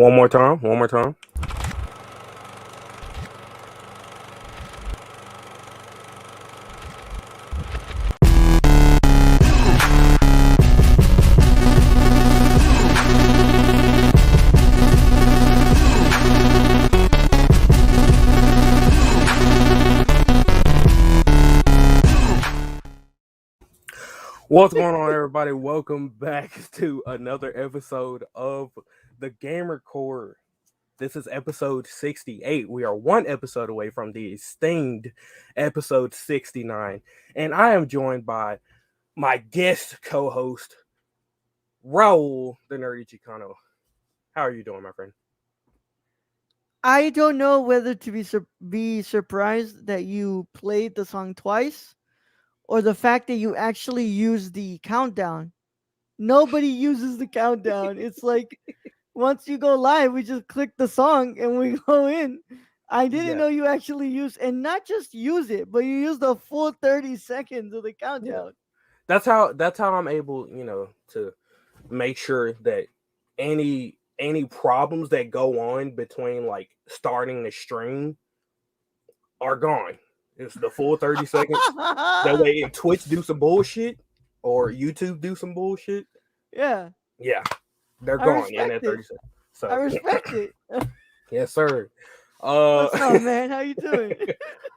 One more time. One more time. What's going on, everybody? Welcome back to another episode of the Gamer Core. This is episode 68. We are one episode away from the esteemed episode 69. And I am joined by my guest co-host, Raul, the Nerdy Chicano. How are you doing, my friend? I don't know whether to be surprised that you played the song twice, or the fact that you actually used the countdown. Nobody uses the countdown. It's like once you go live, we just click the song and we go in. I didn't Yeah. know you actually use, and not just use it, but you use the full 30 seconds of the Yeah. countdown. That's how I'm able, to make sure that any problems that go on between like starting the stream are gone. It's the full 30 seconds. That way, if Twitch do some bullshit or YouTube do some bullshit, Yeah, yeah, they're I gone in that respect 30 it. seconds. I So, respect it. yes, sir. Uh, What's up, man? How you doing?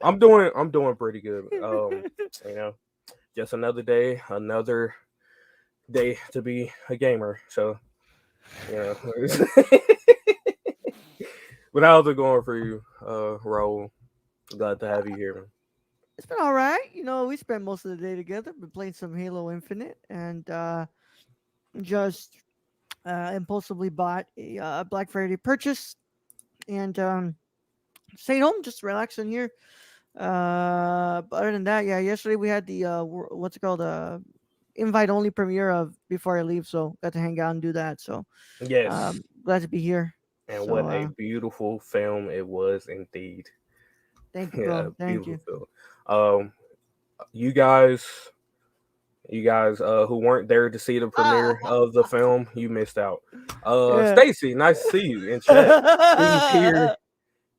I'm doing pretty good. You know, just another day to be a gamer. So, you know, but how's it going for you, Raul? Glad to have you here, man. It's been all right. We spent most of the day together. Been playing some Halo Infinite, and just impulsively bought a Black Friday purchase, and stayed home, just relaxing here. But other than that, yeah, yesterday we had the what's it called, invite only premiere of Before I Leave, so got to hang out and do that. So Yes, glad to be here. and So what a beautiful film it was indeed. thank you, Yeah, bro. Thank beautiful you. film. Um, you guys, who weren't there to see the Ah, premiere of the film, you missed out. yeah. Stacy, nice to see you in chat. He's here.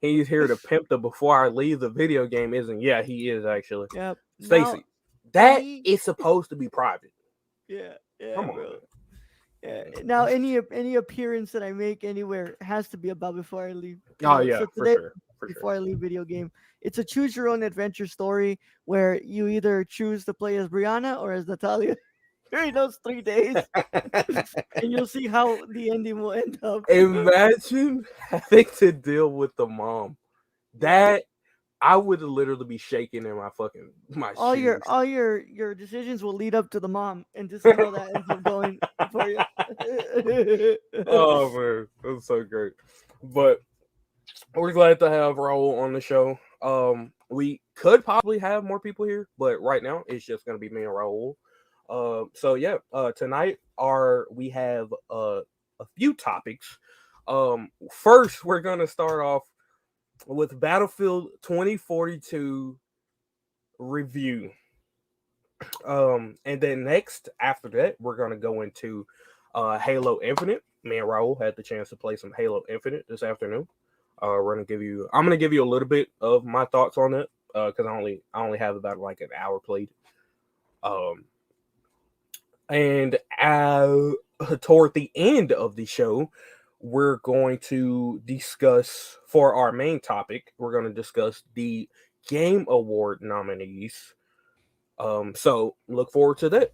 He's here to pimp the Before I Leave the video game, isn't? Yeah, he is actually. Yep. Now Stacy, that any is supposed to be private. yeah, yeah, Come on, bro. Yeah. man. Now any appearance that I make anywhere has to be about Before I Leave. Oh yeah, So for today, sure, for sure. Before I Leave video game, it's a choose your own adventure story where you either choose to play as Brianna or as Natalia during those 3 days, and you'll see how the ending will end up. Imagine having to deal with the mom. Yeah. That I would literally be shaking in my All your shoes. all your your decisions will lead up to the mom, and to see how that ends up going for you. Oh man, that's so great. But we're glad to have Raul on the show. We could possibly have more people here, but right now it's just gonna be me and Raul. So yeah, tonight we have a few topics. First we're gonna start off with Battlefield 2042 review. And then next after that, we're gonna go into Halo Infinite. Me and Raul had the chance to play some Halo Infinite this afternoon. I'm gonna give you a little bit of my thoughts on it because I only have about like an hour played. Um, and toward the end of the show, we're going to discuss for our main topic. We're going to discuss the Game Award nominees. So look forward to that.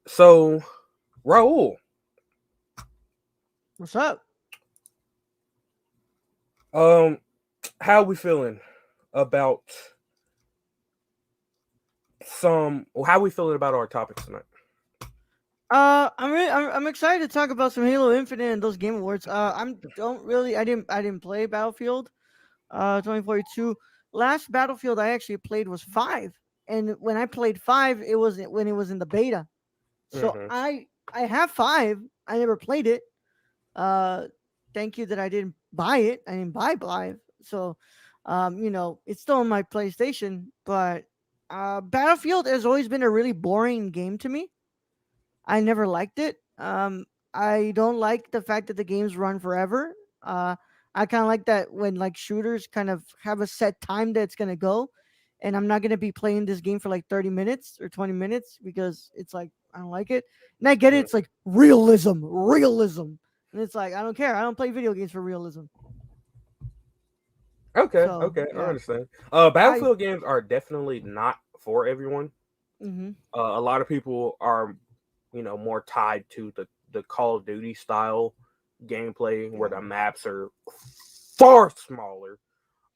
So Raul, What's up? how we feeling about how we feeling about our topics tonight? I'm excited to talk about some Halo Infinite and those Game Awards. I didn't play Battlefield 2042. Last Battlefield I actually played was 5, and when I played 5, it was when it was in the beta. So Mm-hmm. I have 5. I never played it. Uh, Thank you that I didn't buy it. I didn't buy 5. So, it's still on my PlayStation. But Battlefield has always been a really boring game to me. I never liked it. I don't like the fact that the games run forever. Uh, I kind of like that when like shooters kind of have a set time that it's gonna go, and I'm not gonna be playing this game for like 30 minutes or 20 minutes because it's like I don't like it. And I get it. It's Mm. like realism, and it's like I don't care. I don't play video games for realism. Okay, So okay, I yeah, understand. I. Battlefield games are definitely not for everyone. Mm-hmm. A lot of people are, more tied to the Call of Duty style gameplay where Yeah. the maps are far smaller.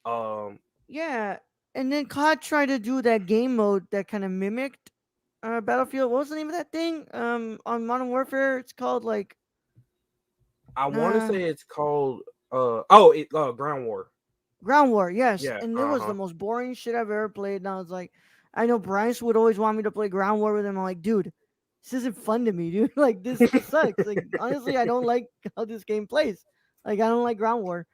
Um, Yeah, and then COD tried to do that game mode that kind of mimicked Battlefield. What was the name of that thing? On Modern Warfare, it's called like I want to uh say it's called Ground War. Ground War. Yes, Yeah, and it uh was huh. the most boring shit I've ever played. And I was like, I know Bryce would always want me to play Ground War with him. I'm like, dude, this isn't fun to me, dude. Like this sucks. Like honestly, I don't like how this game plays. Like I don't like Ground War.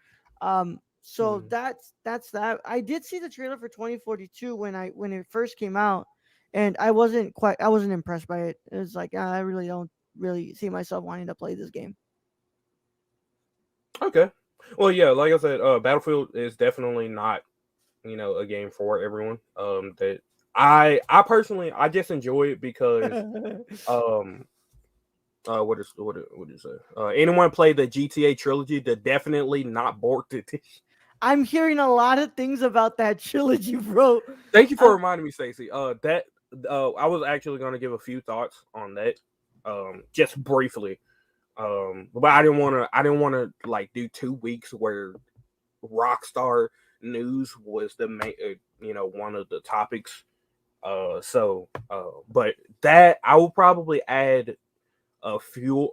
So Hmm. that's that. I did see the trailer for 2042 when it first came out, and I wasn't impressed by it. It was like I really don't really see myself wanting to play this game. Okay. Well, yeah, like I said, Battlefield is definitely not a game for everyone. That I personally I just enjoy it because um what is it? Anyone play the GTA trilogy? They're definitely not bored to this. I'm hearing a lot of things about that trilogy, bro. Thank you for Um, reminding me, Stacey. That I was actually going to give a few thoughts on that, just briefly. But I didn't want to like do 2 weeks where Rockstar news was the main, one of the topics. But that I will probably add a full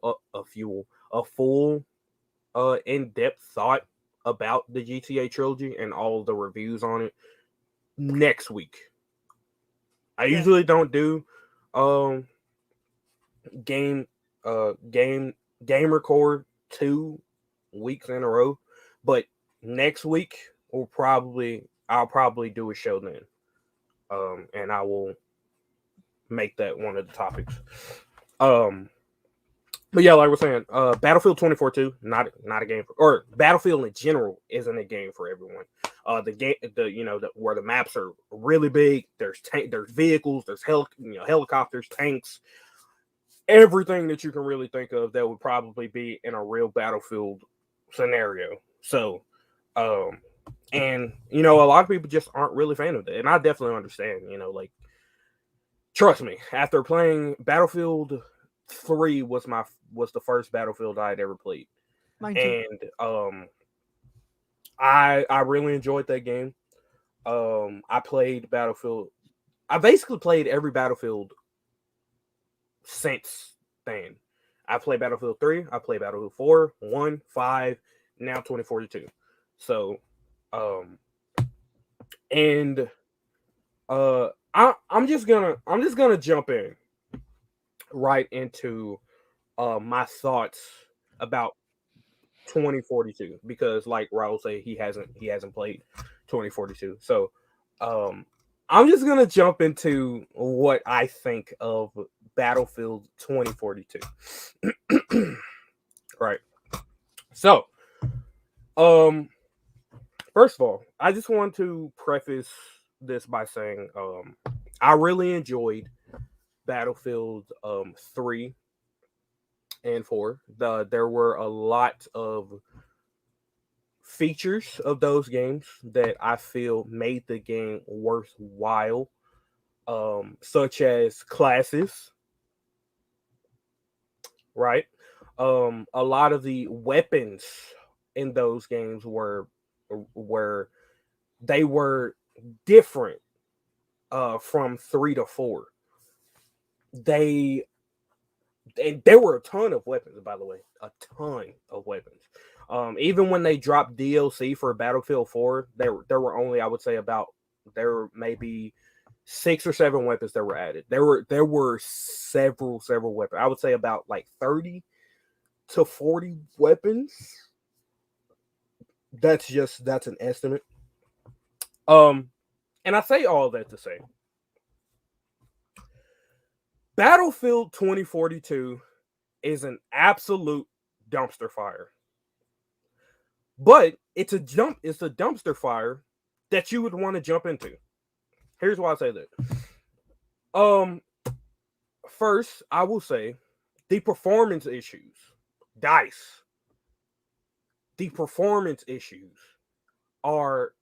in depth thought about the GTA trilogy and all the reviews on it next week. I yeah, usually don't do um game game game record 2 weeks in a row, but next week I'll probably do a show then. And I will make that one of the topics. Um but yeah, like we're saying, Battlefield 2042, not a game for, or Battlefield in general isn't a game for everyone. The game, where the maps are really big. There's vehicles, there's helicopters, tanks, everything that you can really think of that would probably be in a real Battlefield scenario. So, um, and a lot of people just aren't really fan of that, and I definitely understand. Like trust me, after playing Battlefield 3 was the first Battlefield I had ever played, mine too. and I really enjoyed that game. I played Battlefield. I basically played every Battlefield since then. I played Battlefield 3. I played Battlefield 4, 1, 5, now 2042. So, um, and I'm just gonna jump in right into my thoughts about 2042 because like Raul said he hasn't played 2042. So um I'm just going to jump into what I think of Battlefield 2042. Right. So, um first of all, I just want to preface this by saying I really enjoyed Battlefield 3 and 4. There were a lot of features of those games that I feel made the game worthwhile, such as classes, right? A lot of the weapons in those games were they were different from 3 to 4. They and there were a ton of weapons, by the way, a ton of weapons. Even when they dropped DLC for Battlefield 4, there were only I would say about there were maybe 6 or 7 weapons that were added. There were several weapons. I would say about like 30 to 40 weapons. That's an estimate. Um, and I say all that to say Battlefield 2042 is an absolute dumpster fire. But it's a dumpster fire that you would want to jump into. Here's why I say that. Um, First, I will say the performance issues. Dice. The performance issues are.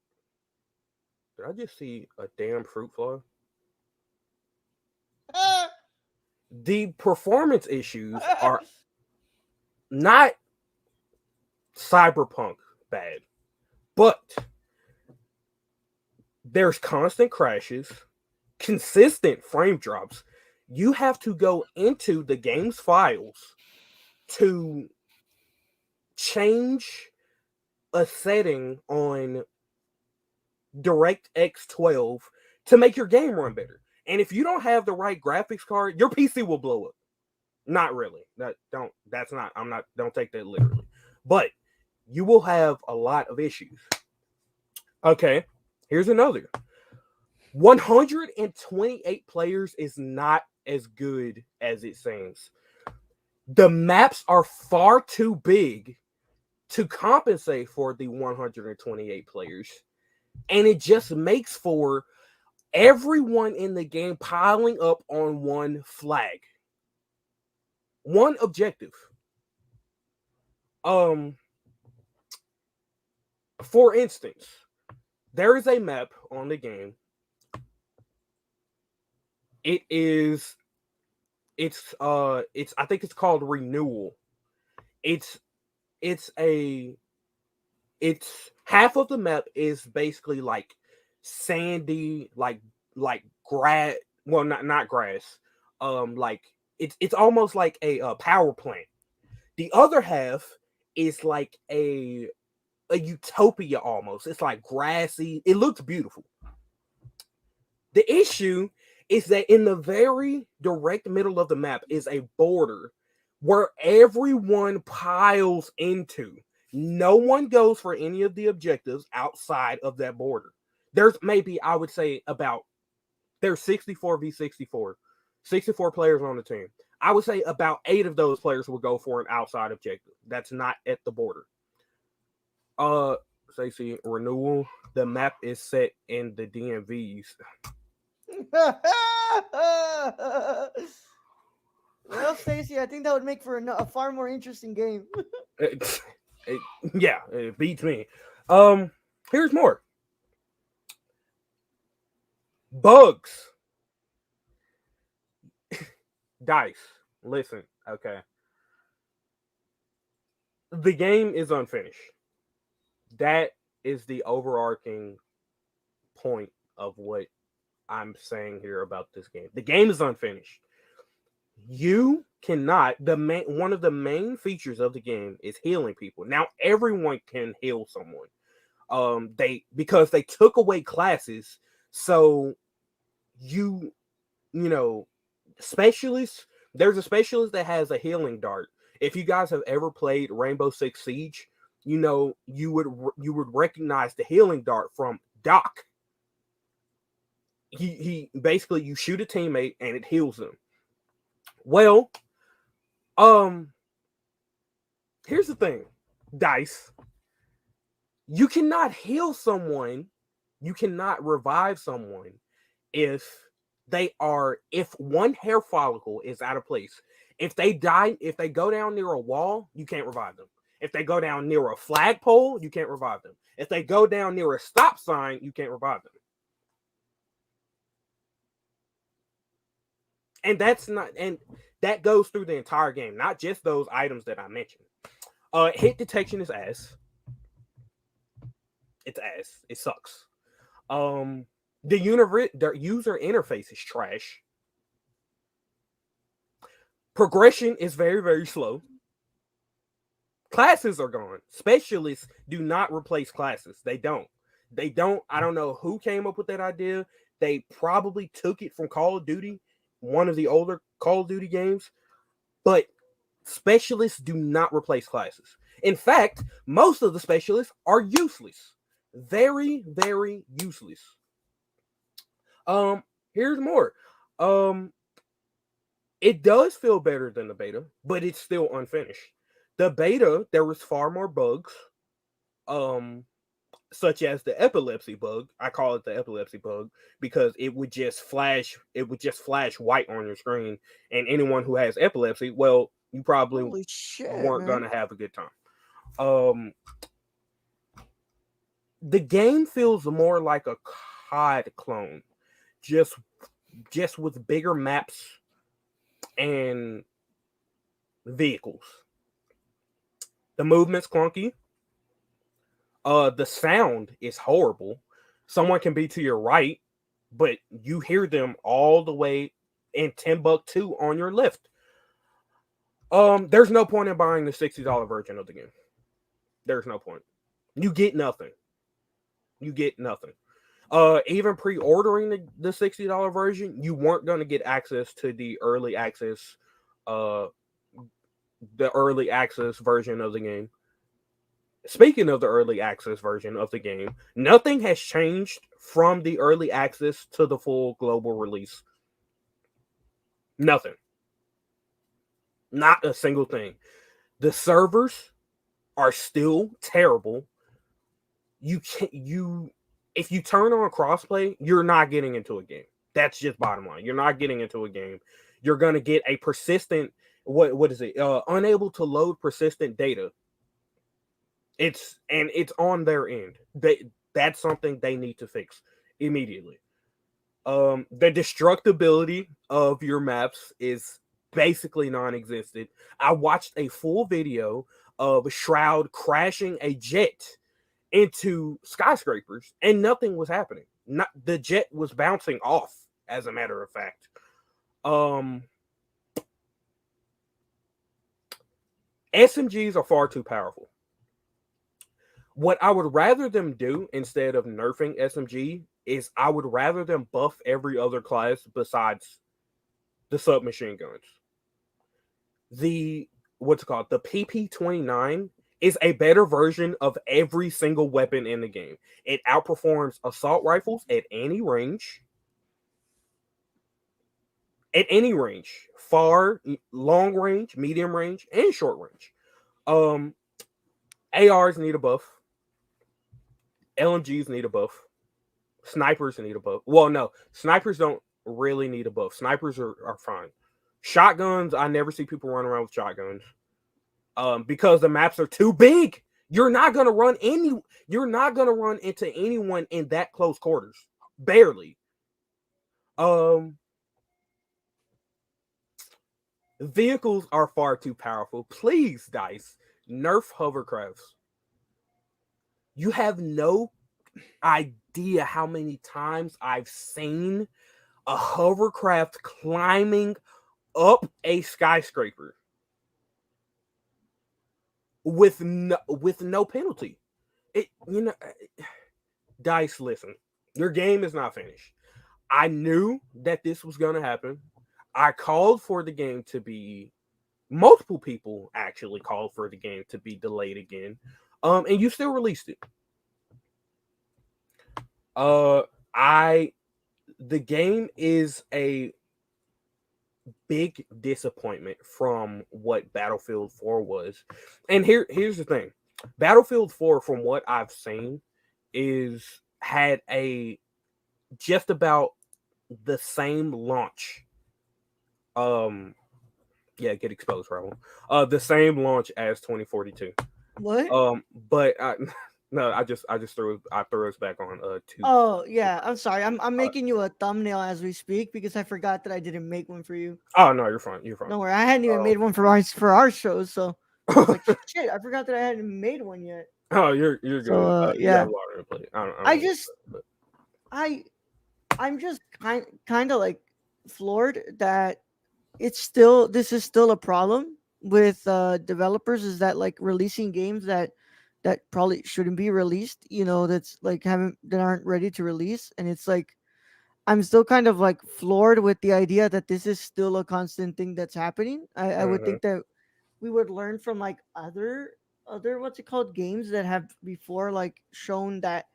Did I just see a damn fruit fly? The performance issues are not cyberpunk bad, but there's constant crashes, consistent frame drops. You have to go into the game's files to change a setting on DirectX 12 to make your game run better. And if you don't have the right graphics card, your PC will blow up. Not really. Don't take that literally. But you will have a lot of issues. Okay, here's another. 128 players is not as good as it seems. The maps are far too big to compensate for the 128 players. And it just makes for everyone in the game piling up on one flag. One objective. For instance, there is a map on the game. It's I think it's called Renewal. It's half of the map is basically like sandy, like grass. Well, not grass. Like it's almost like a power plant. The other half is like a utopia almost. It's like grassy. It looks beautiful. The issue is that in the very direct middle of the map is a border where everyone piles into. No one goes for any of the objectives outside of that border. There's maybe, I would say, there's 64 v 64, 64 players on the team. I would say about 8 of those players will go for an outside objective that's not at the border. Stacey, Renewal. The map is set in the DMVs. Well, Stacy, I think that would make for a far more interesting game. Yeah, it beats me. Here's more. Bugs. Dice. Listen, okay. The game is unfinished. That is the overarching point of what I'm saying here about this game. The game is unfinished. You cannot one of the main features of the game is healing people. Now everyone can heal someone. Because they took away classes, so you know, specialists, there's a specialist that has a healing dart. If you guys have ever played Rainbow Six Siege, you would recognize the healing dart from Doc. He basically, you shoot a teammate and it heals them. Well, here's the thing, Dice. You cannot heal someone, you cannot revive someone if one hair follicle is out of place. If they go down near a wall, you can't revive them. If they go down near a flagpole, you can't revive them. If they go down near a stop sign, you can't revive them. And that goes through the entire game, not just those items that I mentioned. Hit detection is ass. It's ass. It sucks. The user interface is trash. Progression is very, very slow. Classes are gone. Specialists do not replace classes. They don't. I don't know who came up with that idea. They probably took it from Call of Duty, one of the older Call of Duty games. But specialists do not replace classes. In fact, most of the specialists are useless. Very, very useless. Here's more. It does feel better than the beta, but it's still unfinished. The beta, there was far more bugs, um, such as the epilepsy bug. I call it the epilepsy bug because it would just flash white on your screen, and anyone who has epilepsy, well, you probably Holy shit, weren't man. gonna have a good time. Um, the game feels more like a COD clone, just just with bigger maps and vehicles. The movement's clunky. The sound is horrible. Someone can be to your right, but you hear them all the way in Timbuktu on your left. There's no point in buying the $60 version of the game. There's no point. You get nothing. You get nothing. Even pre-ordering the $60 version, you weren't going to get access to uh, the early access version of the game. Speaking of the early access version of the game, nothing has changed from the early access to the full global release. Nothing. Not a single thing. The servers are still terrible. You can't you If you turn on crossplay, you're not getting into a game. That's just bottom line. You're not getting into a game. You're gonna get a persistent what is it? Unable to load persistent data. It's on their end. That's something they need to fix immediately. The destructibility of your maps is basically non-existent. I watched a full video of Shroud crashing a jet into skyscrapers and nothing was happening. Not the jet was bouncing off, as a matter of fact. Um SMGs are far too powerful. What I would rather them do instead of nerfing SMG is I would rather them buff every other class besides the submachine guns. The what's it called? The PP-29 is a better version of every single weapon in the game. It outperforms assault rifles at any range. At any range. Far, long range, medium range, and short range. Um ARs need a buff. LMGs need a buff. Snipers need a buff. Well, no, snipers don't really need a buff. Snipers are fine. Shotguns, I never see people run around with shotguns. Because the maps are too big. You're not gonna run into anyone in that close quarters. Barely. Um Vehicles are far too powerful. Please, DICE, nerf hovercrafts. You have no idea how many times I've seen a hovercraft climbing up a skyscraper with no penalty. It DICE, listen, your game is not finished. I knew that this was going to happen. I called for the game to be multiple people actually called for the game to be delayed again. And you still released it. I The game is a big disappointment from what Battlefield 4 was. And here's the thing. Battlefield 4, from what I've seen, is had a just about the same launch. Yeah, get exposed, Raul. The same launch as 2042. What? But no, I threw us back on two. Oh yeah, I'm sorry. I'm making you a thumbnail as we speak because I forgot that I didn't make one for you. Oh no, you're fine. You're fine. Don't worry, I hadn't even made one for our shows, so I was like, shit, I forgot that I hadn't made one yet. Oh, you're So good. You have yeah, a lot on your plate. I I don't know, just but I I'm just kind of like floored that this is still a problem with developers, is that like releasing games that probably shouldn't be released, that's like haven't that aren't ready to release, and it's like I'm still kind of like floored with the idea that this is still a constant thing that's happening. I would mhm. think that we would learn from like other what's it called, games that have before like shown that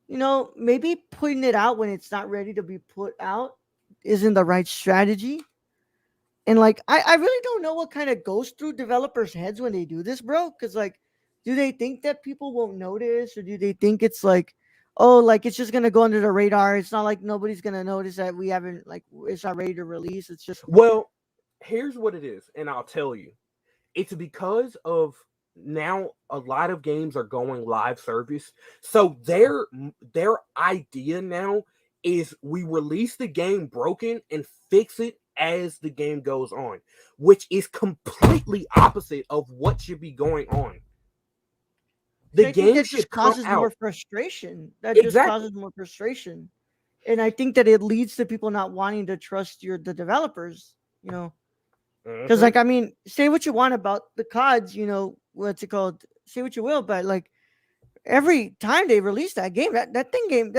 maybe putting it out when it's not ready to be put out isn't the right strategy. And like I really don't know what kind of goes through developers' heads when they do this, bro. Because like, do they think that people won't notice, or do they think it's like, oh, like it's just gonna go under the radar? It's not like nobody's gonna notice that we haven't like it's not ready to release. It's just Well, here's what it is, and I'll tell you. It's because of now a lot of games are going live service. So their idea now is we release the game broken and fix it as the game goes on, which is completely opposite of what should be going on. so The I think game that just should come causes more out frustration. That just exactly. causes more frustration, and I think that it leads to people not wanting to trust the developers. You know, because Mhm. like I mean, say what you want about the CODs. You know, what's it called? Say what you will, but like every time they release that game, that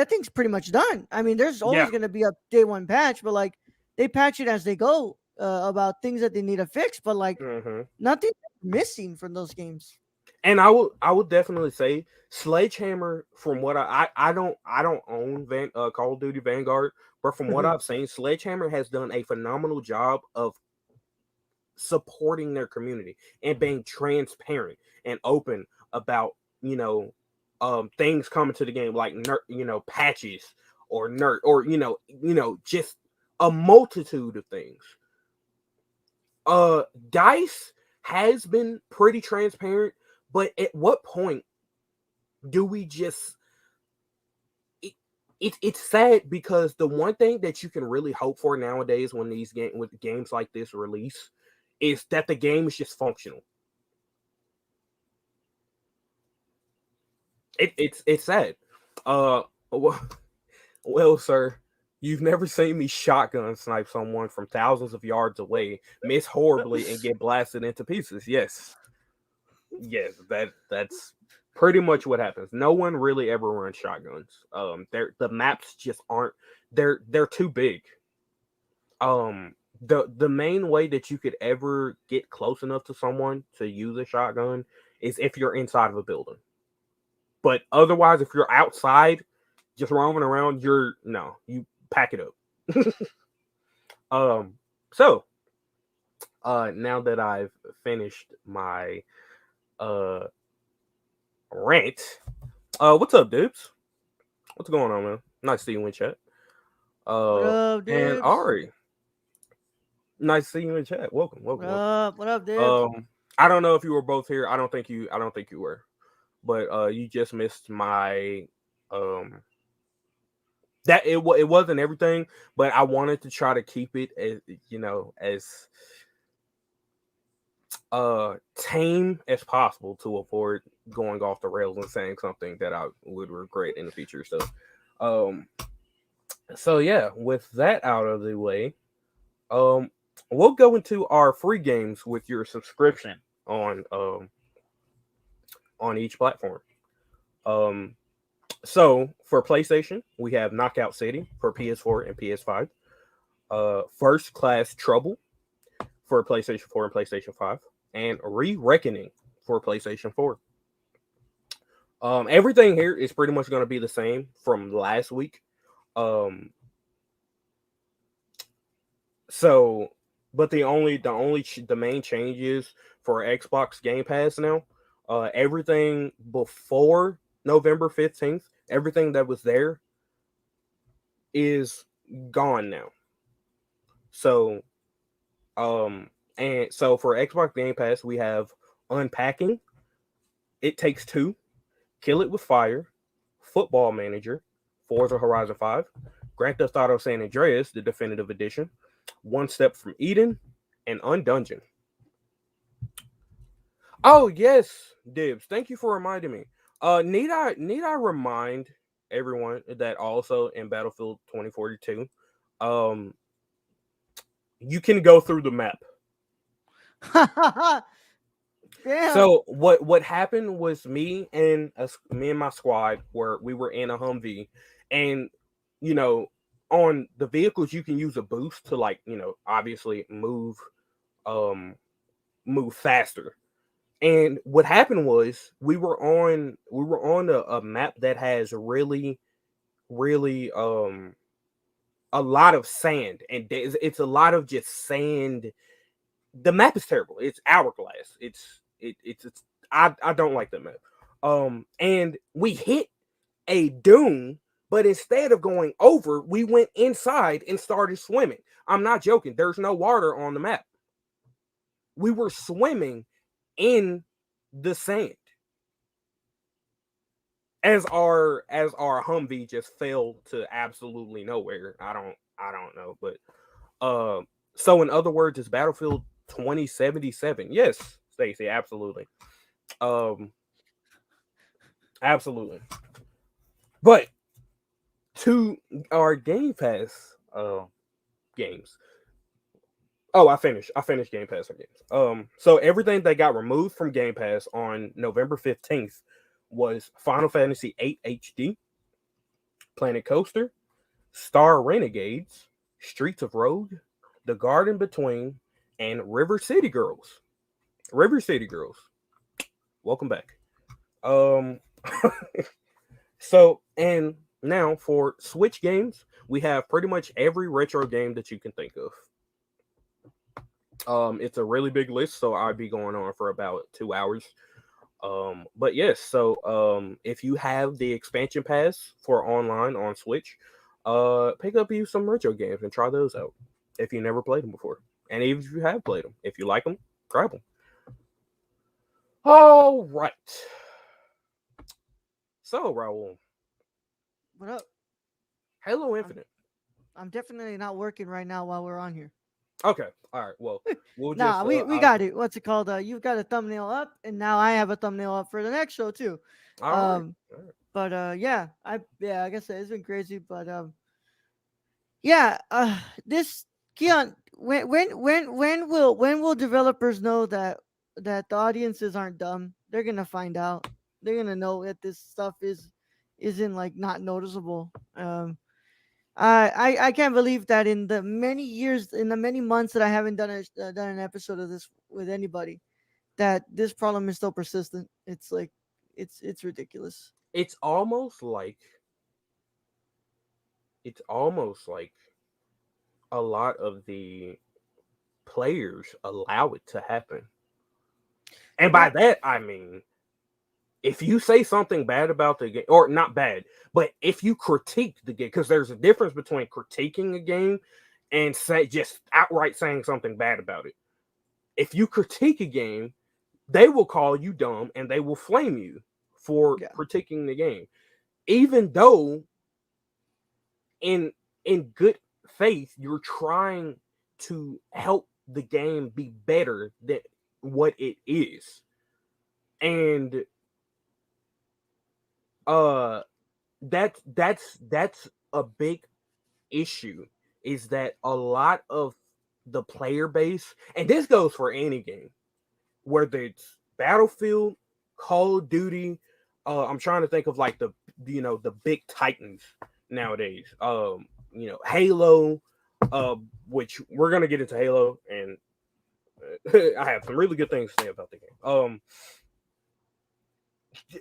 thing's pretty much done. I mean, there's Yeah. always going to be a day one patch, but like they patch it as they go about things that they need to fix. But like Mhm. nothing missing from those games. And I will definitely say Sledgehammer. From what I don't own Call of Duty Vanguard, but from what I've seen, Sledgehammer has done a phenomenal job of supporting their community and being transparent and open about things coming to the game like patches or just a multitude of things. Dice has been pretty transparent, but at what point do we just it's sad because the one thing that you can really hope for nowadays when with games like this release is that the game is just functional. It's sad. Uh, well, well, sir, you've never seen me shotgun snipe someone from thousands of yards away, miss horribly, and get blasted into pieces. Yes, that's pretty much what happens. No one really ever runs shotguns. The maps just aren't. They're too big. The main way that you could ever get close enough to someone to use a shotgun is if you're inside of a building. But otherwise, if you're outside, just roaming around, you pack it up. um, so now that I've finished my uh rant, what's up, dudes? What's going on, man? Nice to see you in chat. What Uh, up, and Dibs? Ari, nice to see you in chat. Welcome, What welcome, welcome. up? What up, Dibs? I don't know if you were both here. I don't think you were. But you just missed my um it wasn't everything, but I wanted to try to keep it as as tame as possible to avoid going off the rails and saying something that I would regret in the future. Um so yeah, with that out of the way, um we'll go into our free games with your subscription on each platform. Um so for PlayStation, we have Knockout City for PS4 and PS5. First Class Trouble for PlayStation 4 and PlayStation 5, and Re-Reckoning for PlayStation 4. Everything here is pretty much going to be the same from last week. Um, so, but the main changes for Xbox Game Pass now. Everything before November 15th, everything that was there is gone now. So, and so for Xbox Game Pass, we have Unpacking, It Takes Two, Kill It with Fire, Football Manager, Forza Horizon 5, Grand Theft Auto San Andreas, the definitive edition, One Step from Eden, and Undungeon. Oh yes, Dibs. Thank you for reminding me. Need I remind everyone that also in Battlefield 2042, um, you can go through the map. Damn. So what happened was me and my squad we were in a Humvee, and you know on the vehicles you can use a boost to obviously um move faster. And what happened was we were on a map that has really a lot of sand, and it's a lot of just sand the map is terrible. It's hourglass. It's I don't like that map. And we hit a dune, but instead of going over, we went inside and started swimming. I'm not joking. There's no water on the map. We were swimming in the sand as our Humvee just fell to absolutely nowhere. I don't know, but so in other words, it's Battlefield 2077. Yes, Stacy, absolutely. Um, absolutely. But to our Game Pass games. Oh, I finished Game Pass games. So everything that got removed from Game Pass on November 15th was Final Fantasy 8 HD, Planet Coaster, Star Renegades, Streets of Rogue, The Garden Between, and River City Girls. River City Girls. Welcome back. Um so and now for Switch games, we have pretty much every retro game that you can think of. It's a really big list, so I'd be going on for about 2 hours. But yes, so if you have the expansion pass for online on Switch, pick up you some retro games and try those out if you never played them before. And even if you have played them, if you like them, grab them. All right. So, Raul, What up? Halo I'm Infinite. I'm definitely not working right now while we're on here. Okay. All right. Well, we'll Nah, just we got it. What's it called? You've got a thumbnail up, and now I have a thumbnail up for the next show too. all right. Um, All right. but yeah, I guess it's been crazy, but yeah, this Keon, when will developers know that the audiences aren't dumb? They're gonna find out. They're gonna know that this stuff isn't like not noticeable. I can't believe that in the many years, in the many months that I haven't done an episode of this with anybody, that this problem is still persistent. It's like it's ridiculous. It's almost like a lot of the players allow it to happen. And by Well, that I mean, if you say something bad about the game, or not bad, but if you critique the game, because there's a difference between critiquing a game and say just outright saying something bad about it. If you critique a game, they will call you dumb and they will flame you for yeah, critiquing the game, even though in good faith you're trying to help the game be better than what it is. And uh that's a big issue, is that a lot of the player base, and this goes for any game, whether it's Battlefield, Call of Duty, I'm trying to think of like the big titans nowadays. Halo, which we're gonna get into Halo, and I have some really good things to say about the game.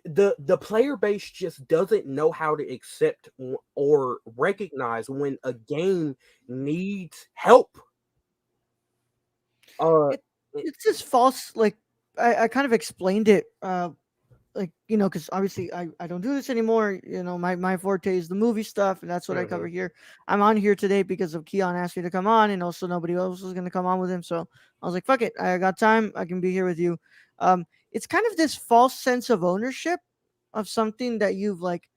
The player base just doesn't know how to accept or recognize when a game needs help. Uh, it it's just false. Like I kind of explained it. Like because obviously I don't do this anymore. My forte is the movie stuff, and that's what I cover mhm. here. I'm on here today because of Keon asked me to come on, and also nobody else was going to come on with him, so I was like, fuck it, I got time, I can be here with you. It's kind of this false sense of ownership of something that you've like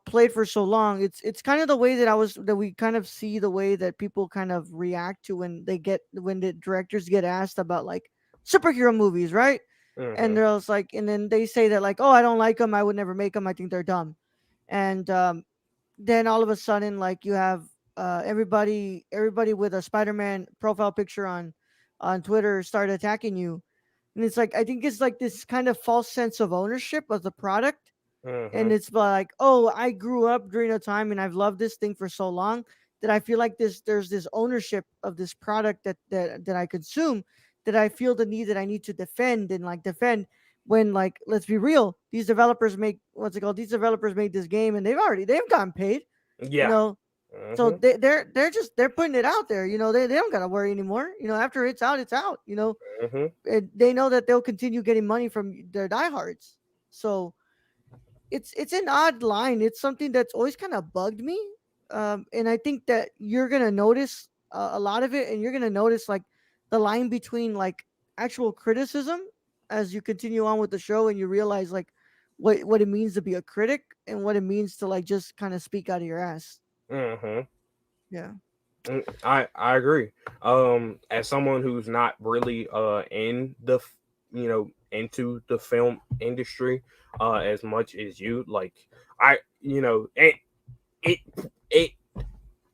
played for so long. It's kind of the way that we kind of see the way that people kind of react to when the directors get asked about like superhero movies, right? And Mhm. they're always like, and then they say that like, oh, I don't like them, I would never make them, I think they're dumb. And then all of a sudden, like, you have everybody with a Spider-Man profile picture on Twitter start attacking you. And it's like, I think it's like this kind of false sense of ownership of the product. And Mhm. it's like, oh, I grew up during a time and I've loved this thing for so long that I feel like there's this ownership of this product that I consume, that I feel the need that I need to defend and like defend, when, like, let's be real, these developers make what's it called these developers made this game, and they've gotten paid, you Yeah. know So Mm-hmm. they're putting it out there. They don't gotta worry anymore. After it's out, it's out. Mm-hmm. They know that they'll continue getting money from their diehards. So it's an odd line. It's something that's always kind of bugged me, and I think that you're gonna notice a lot of it, and you're gonna notice like the line between like actual criticism as you continue on with the show, and you realize like what it means to be a critic and what it means to like just kind of speak out of your ass. Mm-hmm. Yeah. I agree. As someone who's not really in the into the film industry as much as you, like, it it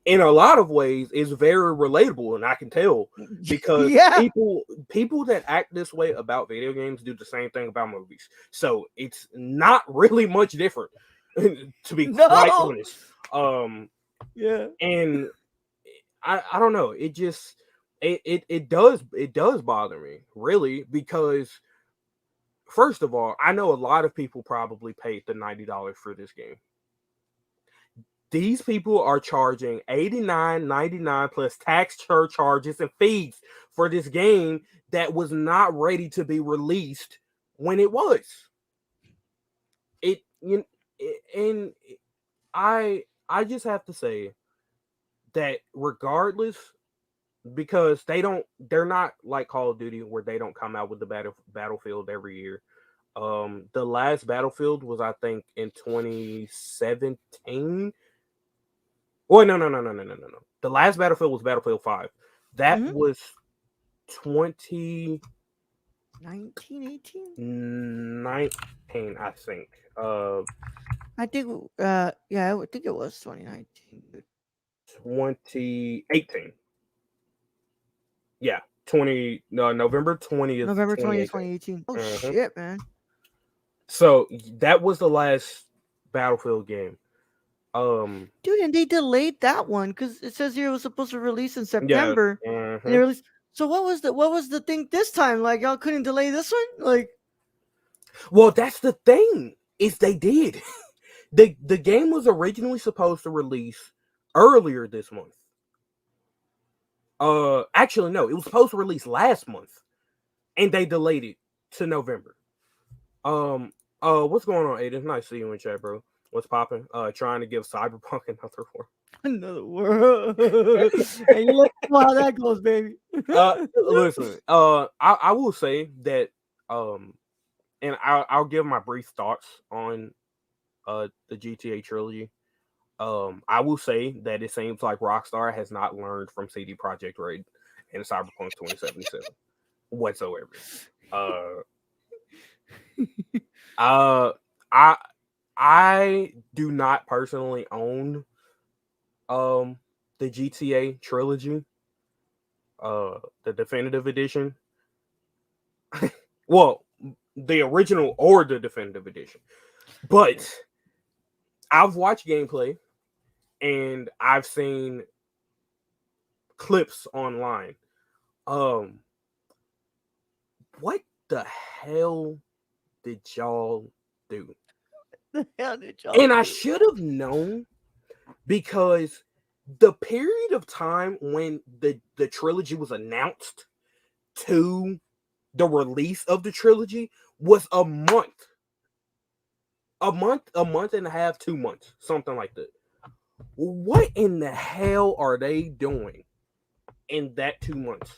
in a lot of ways is very relatable, and I can tell because Yeah. people that act this way about video games do the same thing about movies. So it's not really much different, to be quite No. honest. Um, Yeah. and I don't know. It just it does bother me really because first of all, I know a lot of people probably paid the $90 for this game. These people are charging $89.99 plus tax surcharges and fees for this game that was not ready to be released when it was. It you and I just have to say that regardless, because they're not like Call of Duty where they don't come out with the battlefield every year. The last Battlefield was I think in 2017. Oh no. The last Battlefield was Battlefield 5. That Mm-hmm. was 2019, 1918. I think. I think. Yeah, I think it was 2019. 2018. Yeah, 20 no, November 20th, November 20th, 2018. 2018. Oh Mhm. shit, man. So that was the last Battlefield game. Um, Dude, and they delayed that one because it says here it was supposed to release in yeah. September, and they Mhm. released. So what was the thing this time? Like y'all couldn't delay this one? Like Well, that's the thing is they did. The game was originally supposed to release earlier this month. Actually, no, it was supposed to release last month, and they delayed it to November. Um, what's going on, Aiden? Nice to see you in chat, bro. What's popping? Trying to give Cyberpunk another war. another world, and you let know how that goes, baby. Listen, I will say that, um, and I'll give my brief thoughts on the GTA trilogy. I will say that it seems like Rockstar has not learned from CD Projekt Red and Cyberpunk 2077 whatsoever. Uh, uh, I I do not personally own um the GTA trilogy, the definitive edition. Well, the original or the definitive edition, but I've watched gameplay and I've seen clips online. Um, what the hell did y'all do? The hell did y'all And I do? should have known because the period of time when the trilogy was announced to the release of the trilogy was a month and a half, 2 months, something like that. What in the hell are they doing in that 2 months?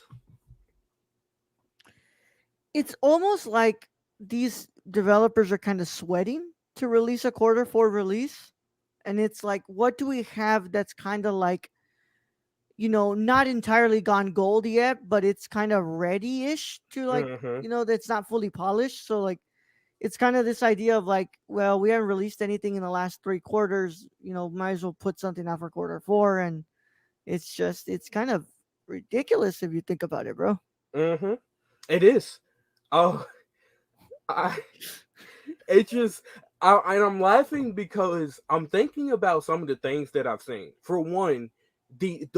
It's almost like these developers are kind of sweating to release a quarter four release, and it's like, what do we have that's kind of like not entirely gone gold yet, but it's kind of ready-ish to like, Mm-hmm. that's not fully polished. So like, it's kind of this idea of like, well, we haven't released anything in the last 3 quarters. Might as well put something out for quarter four, and it's kind of ridiculous if you think about it, bro. Mm-hmm. It is. Oh, I it just and I'm laughing because I'm thinking about some of the things that I've seen. For one, the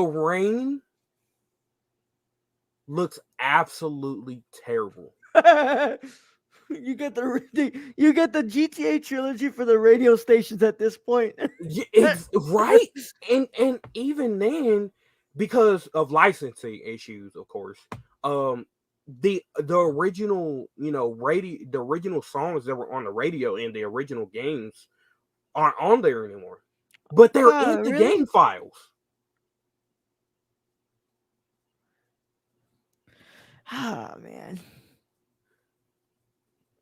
rain looks absolutely terrible. you get the GTA trilogy for the radio stations at this point. Right, and even then, because of licensing issues, of course, um, the original, the original songs that were on the radio in the original games aren't on there anymore, but they're in the Really? game files. Ah, man.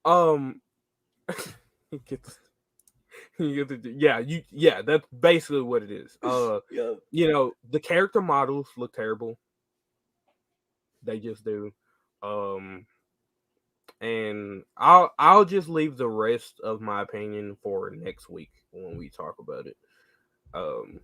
Um, you get yeah, that's basically what it is. Yeah. The character models look terrible. They just do. Um, and I'll just leave the rest of my opinion for next week when we talk about it. Um,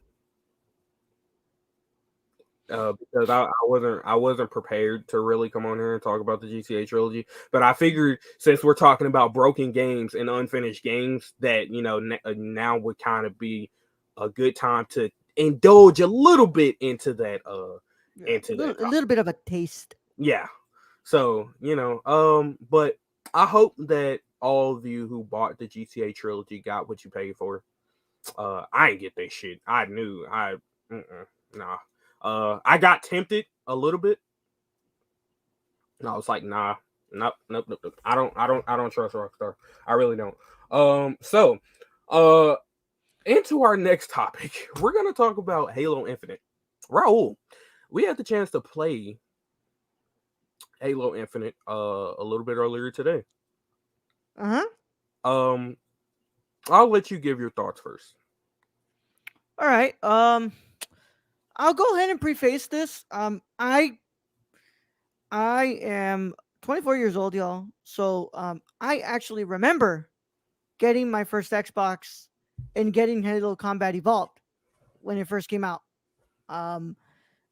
because I wasn't prepared to really come on here and talk about the GTA trilogy, but I figured since we're talking about broken games and unfinished games, that now would kind of be a good time to indulge a little bit into that Yeah, into that a topic. little bit of a taste. Yeah. So, but I hope that all of you who bought the GTA trilogy got what you paid for. I ain't get that shit. I knew nah. I got tempted a little bit. And I was like, nah, nope, nope, nope, nope. I don't trust Rockstar. I really don't. So uh into our next topic, we're gonna talk about Halo Infinite. Raul, we had the chance to play Halo Infinite a little bit earlier today. Uh huh. Um, I'll let you give your thoughts first. All right. I'll go ahead and preface this. I am 24 years old, y'all. So I actually remember getting my first Xbox and getting Halo Combat Evolved when it first came out. Um,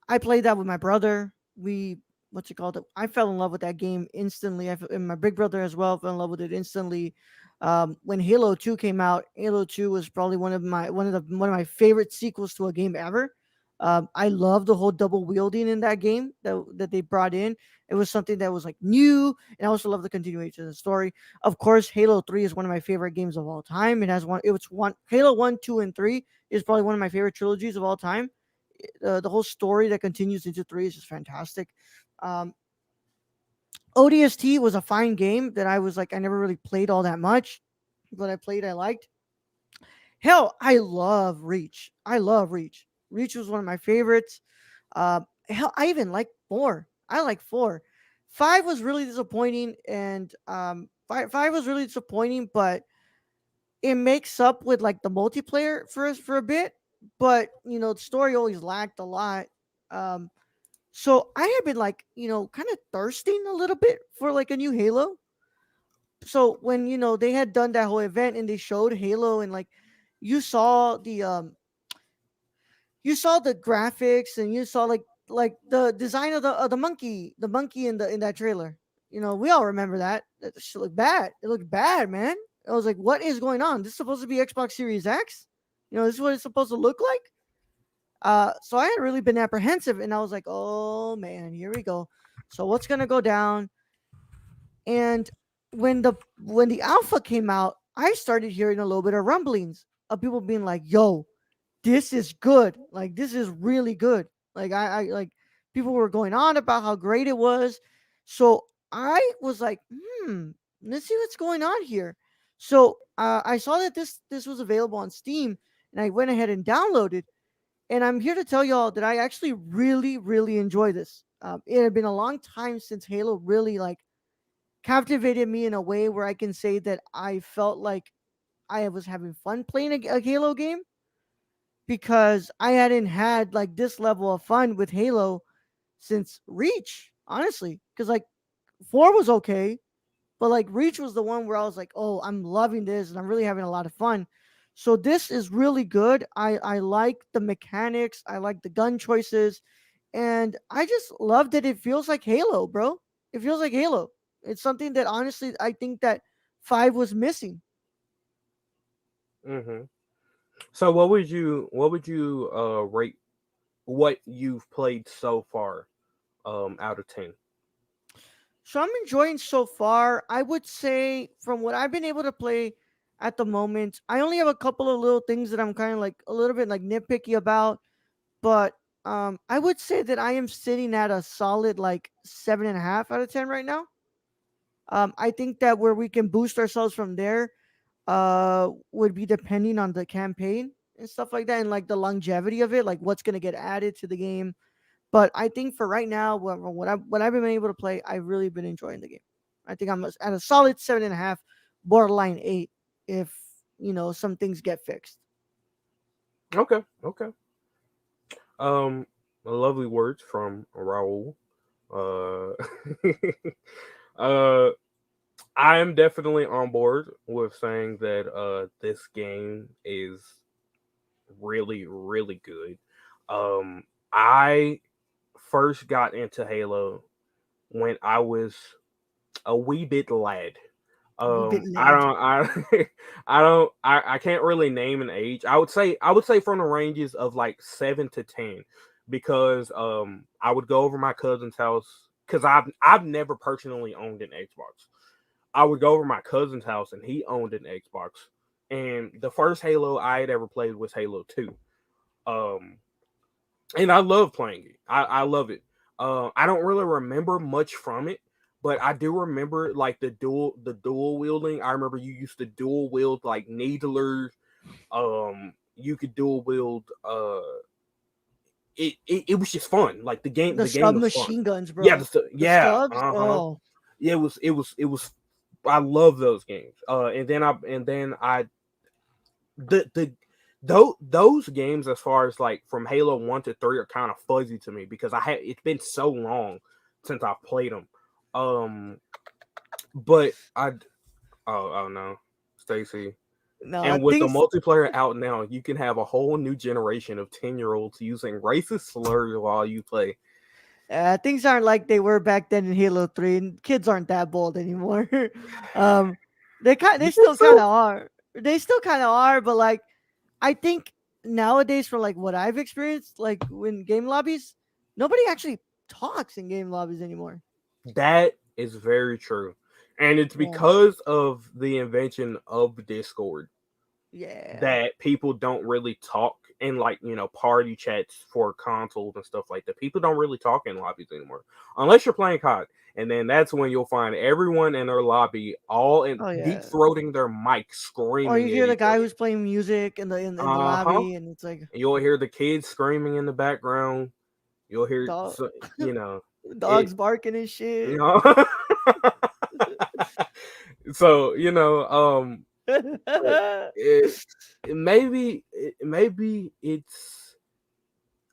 I played that with my brother. We what's it called? I fell in love with that game instantly. And my big brother as well fell in love with it instantly. When Halo 2 came out, Halo 2 was probably one of my favorite sequels to a game ever. I love the whole double wielding in that game that they brought in. It was something that was like new, and I also love the continuation of the story. Of course, Halo 3 is one of my favorite games of all time. It was one Halo 1, 2, and 3 is probably one of my favorite trilogies of all time. The whole story that continues into 3 is just fantastic. Um, ODST was a fine game that I was like I never really played all that much, but I played I liked. Hell, I love Reach. I love Reach. Reach was one of my favorites. Hell, I even like 4. I like 4. 5 was really disappointing, and 5 was really disappointing, but it makes up with like the multiplayer for a bit. But the story always lacked a lot. Um, So I have been like, kind of thirsting a little bit for like a new Halo. So when they had done that whole event and they showed Halo and like you saw the graphics and you saw like the design of the monkey in that trailer. We all remember that. That shit looked bad. It looked bad, man. I was like, what is going on? This is supposed to be Xbox Series X? This is what it's supposed to look like? So I had really been apprehensive, and I was like, "Oh man, here we go." So what's gonna go down? And when the alpha came out, I started hearing a little bit of rumblings of people being like, "Yo, this is good. Like this is really good." Like I like people were going on about how great it was. So I was like, let's see what's going on here. So I saw that this was available on Steam, and I went ahead and downloaded, and I'm here to tell y'all that I actually really, really enjoy this. It had been a long time since Halo really like captivated me in a way where I can say that I felt like I was having fun playing a Halo game, because I hadn't had like this level of fun with Halo since Reach, honestly. Because like 4 was okay, but like Reach was the one where I was like, oh, I'm loving this and I'm really having a lot of fun. So this is really good. I like the mechanics. I like the gun choices. And I just love that it feels like Halo, bro. It feels like Halo. It's something that honestly I think that 5 was missing. Hmm. So what would you rate what you've played so far out of 10? So I'm enjoying so far. I would say from what I've been able to play at the moment, I only have a couple of little things that I'm kind of like a little bit like nitpicky about, but I would say that I am sitting at a solid like 7.5 out of 10 right now. I think that where we can boost ourselves from there would be depending on the campaign and stuff like that, and like the longevity of it, like what's gonna get added to the game. But I think for right now, what I've been able to play, I've really been enjoying the game. I think I'm at a solid 7.5, borderline 8, if some things get fixed. Okay, okay. Um, Lovely words from Raul. Uh, uh, I am definitely on board with saying that this game is really, really good. I first got into Halo when I was a wee bit lad. We bit I led. don't, I don't, I can't really name an age. I would say from the ranges of like 7 to 10, because I would go over my cousin's house because I've never personally owned an Xbox. I would go over my cousin's house and he owned an Xbox, and the first Halo I had ever played was Halo 2. Um, and I love playing it. I love it. I don't really remember much from it, but I do remember like the dual wielding. I remember you used to dual wield like needlers. You could dual wield. It was just fun. Like the game, The the game was fun. submachine guns, Yeah, bro. The yeah, subs. Oh, yeah. It was. I love those games. And then I the those games, as far as like from Halo 1 to 3, are kind of fuzzy to me because it's been so long since I've played them. Um but I oh no, Stacy. no, And with the things. multiplayer out now, you can have a whole new generation of 10-year-olds using racist slurs while you play. Things aren't like they were back then in Halo 3, and kids aren't that bold anymore. um, they You think still kind so? of are. They still kind of are, but like I think nowadays, for like what I've experienced, like in game lobbies, nobody actually talks in game lobbies anymore. That is very true. And it's Yeah, because of the invention of Discord yeah. that people don't really talk in, like, party chats for consoles and stuff like that. People don't really talk in lobbies anymore unless you're playing COD, and then that's when you'll find everyone in their lobby all in Oh deep yeah. throating their mic, Or you screaming at hear the each guy other. who's playing music in the Uh-huh. lobby, and it's like You'll hear the kids screaming in the background. You'll hear dog, you know it dogs barking and you shit. know so but it, maybe it's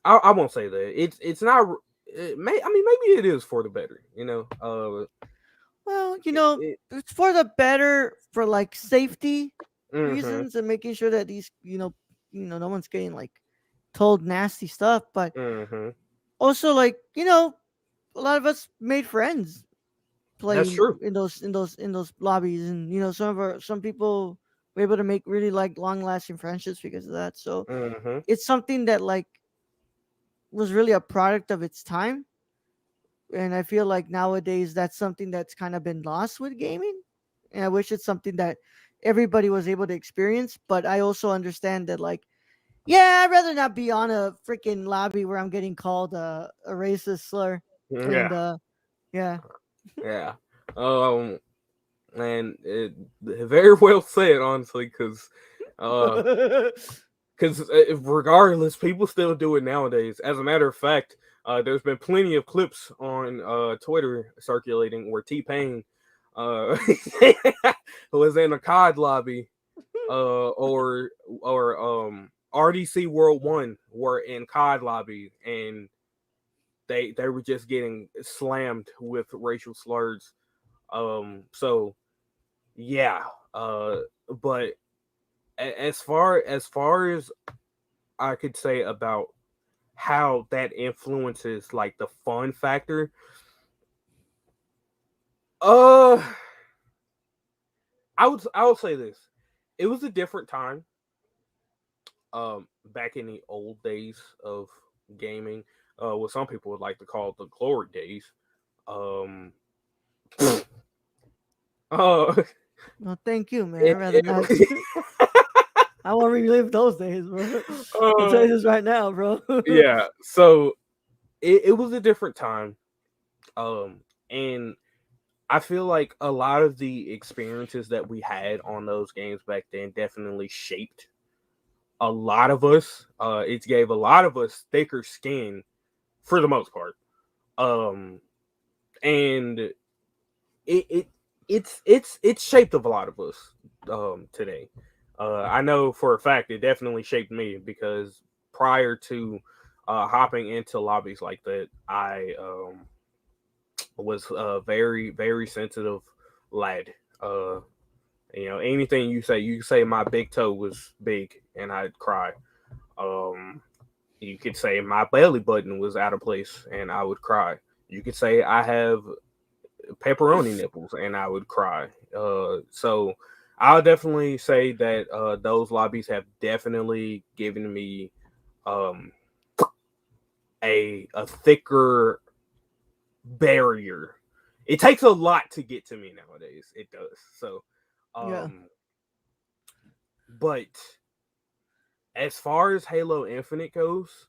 I won't say that it's not. Maybe it is for the better. Well, It, it's for the better, for like safety mm-hmm, reasons and making sure that these, no one's getting like told nasty stuff. But mm-hmm. also, like, a lot of us made friends That's playing true. in those lobbies, and some people were able to make really like long lasting friendships because of that. So Mm-hmm. it's something that like was really a product of its time, and I feel like nowadays that's something that's kind of been lost with gaming. And I wish it's something that everybody was able to experience. But I also understand that, like, yeah, I'd rather not be on a freaking lobby where I'm getting called a racist slur. And Yeah, yeah, yeah. Um, and very well said, honestly, uh, because regardless, people still do it nowadays. As a matter of fact, there's been plenty of clips on Twitter circulating where T-Pain uh, was in a COD lobby, or RDC World One were in COD lobby, and they were just getting slammed with racial slurs. So yeah, but as far as I could say about how that influences like the fun factor, uh, I would say this: it was a different time. Back in the old days of gaming, what some people would like to call the glory days. Um, uh, No, thank you, man. it, I'd rather not. it, I won't relive those days, bro. I'll tell uh, you this right now, bro. yeah. So it was a different time. And I feel like a lot of the experiences that we had on those games back then definitely shaped a lot of us. It gave a lot of us thicker skin for the most part. Um, and it it's shaped of a lot of us today. I know for a fact it definitely shaped me because prior to hopping into lobbies like that, I was a very sensitive lad. Anything you say my big toe was big and I'd cry. Um, you could say my belly button was out of place and I would cry. You could say I have pepperoni nipples and I would cry. So I'll definitely say that those lobbies have definitely given me um, a thicker barrier. It takes a lot to get to me nowadays. It does. So, Yeah. um, but as far as Halo Infinite goes,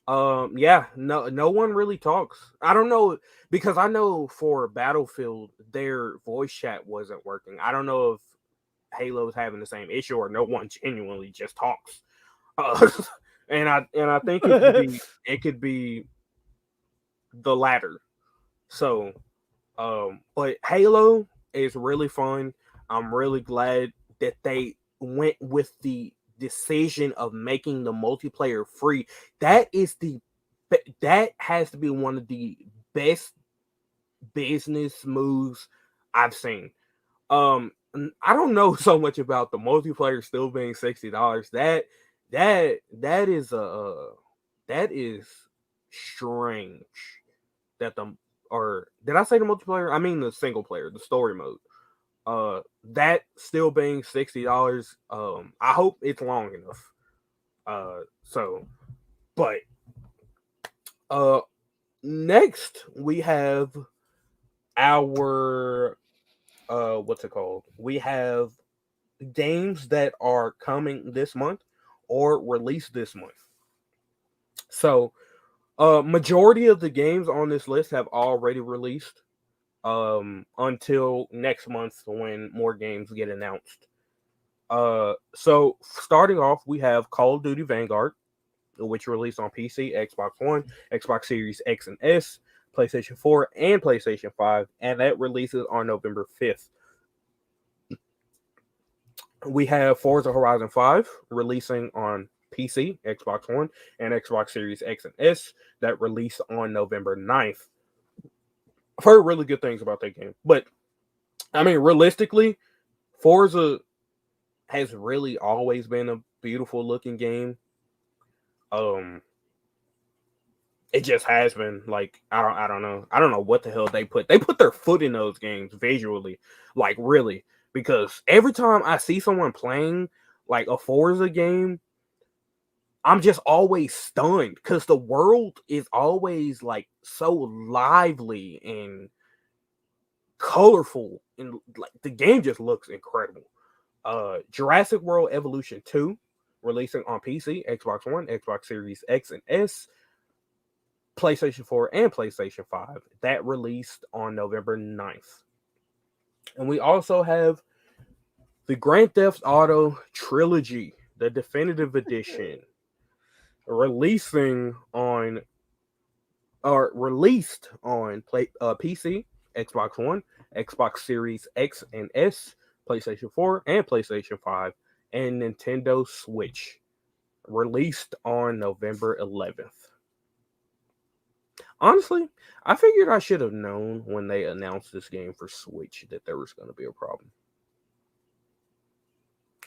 yeah, no one really talks. I don't know because I know for Battlefield their voice chat wasn't working. I don't know if Halo's having the same issue or no one genuinely just talks. Uh, and I think it could be the latter. So, but Halo is really fun. I'm really glad that they went with the decision of making the multiplayer free. That is that has to be one of the best business moves I've seen. I don't know so much about the multiplayer still being $60. That is that is strange. That the or did I say the multiplayer? I mean the single player, the story mode. That still being $60. I hope it's long enough. So but uh next we have our what's it called? We have games that are coming this month or released this month. So, majority of the games on this list have already released until next month when more games get announced. So starting off, we have Call of Duty Vanguard, which released on PC, Xbox One, Xbox Series X and S, PlayStation 4, and PlayStation 5, and that releases on November 5th. We have Forza Horizon 5 releasing on PC, Xbox One, and Xbox Series X and S that released on November 9th. I've heard really good things about that game. But I mean, realistically, Forza has really always been a beautiful looking game. Um it just has been like I don't know. I don't know what the hell they put their foot in those games visually. Like really. Because every time I see someone playing like a Forza game, I'm just always stunned because the world is always like so lively and colorful, and like the game just looks incredible. Jurassic World Evolution 2 releasing on PC, Xbox One, Xbox Series X and S, PlayStation 4, and PlayStation 5. That released on November 9th. And we also have the Grand Theft Auto Trilogy, the definitive edition, releasing on or released on PC, Xbox One, Xbox Series X and S, PlayStation 4, and PlayStation 5, and Nintendo Switch, released on November 11th. Honestly, I figured I should have known when they announced this game for Switch that there was going to be a problem.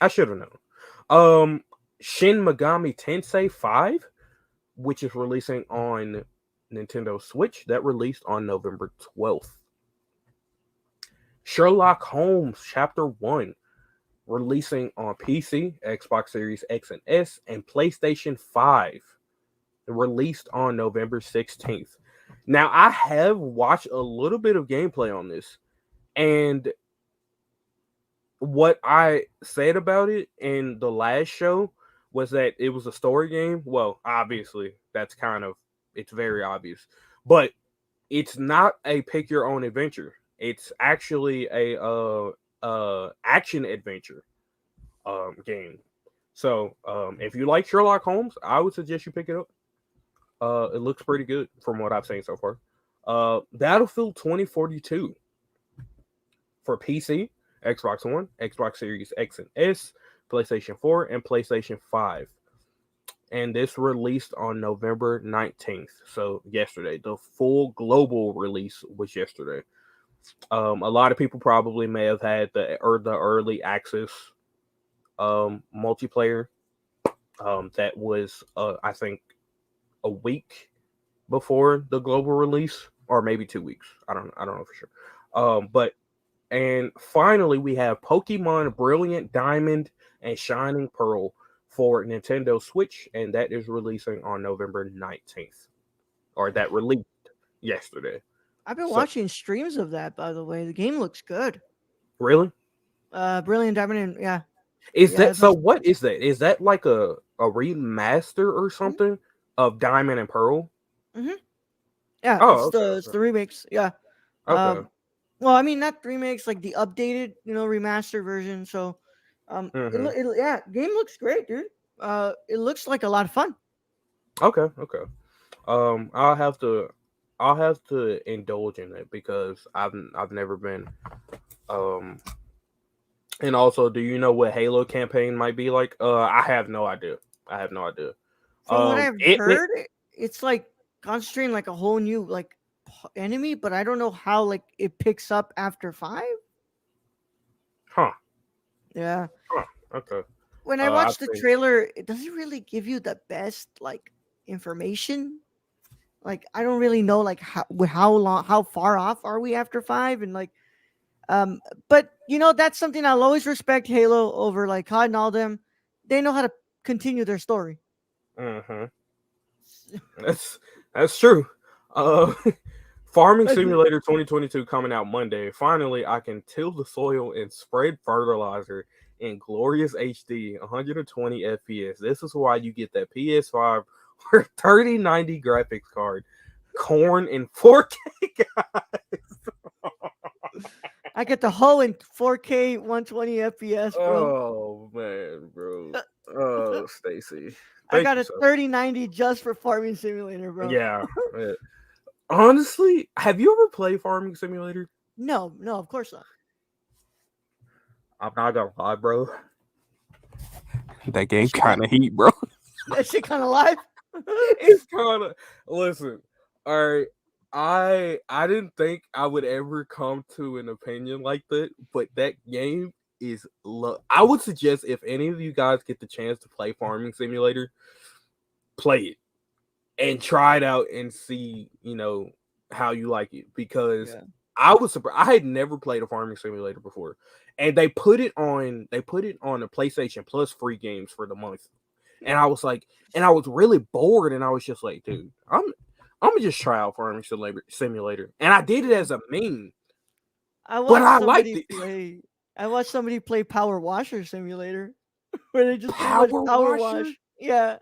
I should have known. Shin Megami Tensei 5, which is releasing on Nintendo Switch, that released on November 12th. Sherlock Holmes Chapter 1, releasing on PC, Xbox Series X and S, and PlayStation 5, released on November 16th. Now, I have watched a little bit of gameplay on this, And what I said about it in the last show was that it was a story game. Well, obviously, it's very obvious. But it's not a pick your own adventure. It's actually a action adventure game. So, if you like Sherlock Holmes, I would suggest you pick it up. It looks pretty good from what I've seen so far. Battlefield 2042 for PC, Xbox One, Xbox Series X and S, PlayStation 4, and PlayStation 5. And this released on November 19th. So yesterday. The full global release was yesterday. A lot of people probably may have had the early access multiplayer. That was I think a week before the global release, or maybe 2 weeks. I don't know for sure. But and finally we have Pokemon Brilliant Diamond and Shining Pearl for Nintendo Switch, and that is releasing on November 19th, or that released yesterday. I've been So watching streams of that, by the way. The game looks good. really, Brilliant Diamond, and yeah, is yeah. that so? What is that? Is that like a remaster or something of Diamond and Pearl? Mm-hmm. Yeah, Oh, it's the remakes. Yeah. okay, okay. Well, I mean, not the remakes, like the updated, remaster version. So, Mm-hmm. yeah, game looks great, dude. It looks like a lot of fun. Okay, okay. Um, I'll have to, I'll have to indulge in it because I've never been. Um, and also, do you know what Halo campaign might be like? I have no idea. I have no idea. From what I've It heard, it's like concentrating like a whole new like enemy, but I don't know how like it picks up after 5. huh, Yeah. huh, okay. When I I've watched the seen. trailer, it doesn't really give you the best like information. Like I don't really know like how long, how far off are we after 5, and like but that's something I'll always respect Halo over like COD and all them. They know how to continue their story. Mm-hmm. That's true. Uh, Farming Simulator 2022 coming out Monday. Finally, I can till the soil and spread fertilizer in glorious HD, 120 FPS. This is why you get that PS5 or 3090 graphics card. Corn in 4K, guys. I get the hoe in 4K 120 FPS, bro. Oh man, bro. Oh, Stacy. I Thank got you a so. 3090 just for Farming Simulator, bro. Yeah. Honestly, have you ever played Farming Simulator? No, no, of course not. I'm not gonna lie, bro. That game kind of heat, bro. That shit kind of live. It's kind of listen. All right, I didn't think I would ever come to an opinion like that, but that game is. I would suggest if any of you guys get the chance to play Farming Simulator, play it and try it out and see how you like it, because Yeah. I was surprised. I had never played a Farming Simulator before, and they put it on the PlayStation Plus free games for the month. And I was like, and I was really bored, and I was just like, dude, I'm gonna just try out Farming Simulator, and I did it as a meme, I but watched I liked somebody it. play. I watched somebody play Power Washer Simulator, where they just pretty much Power power washer? wash. Yeah.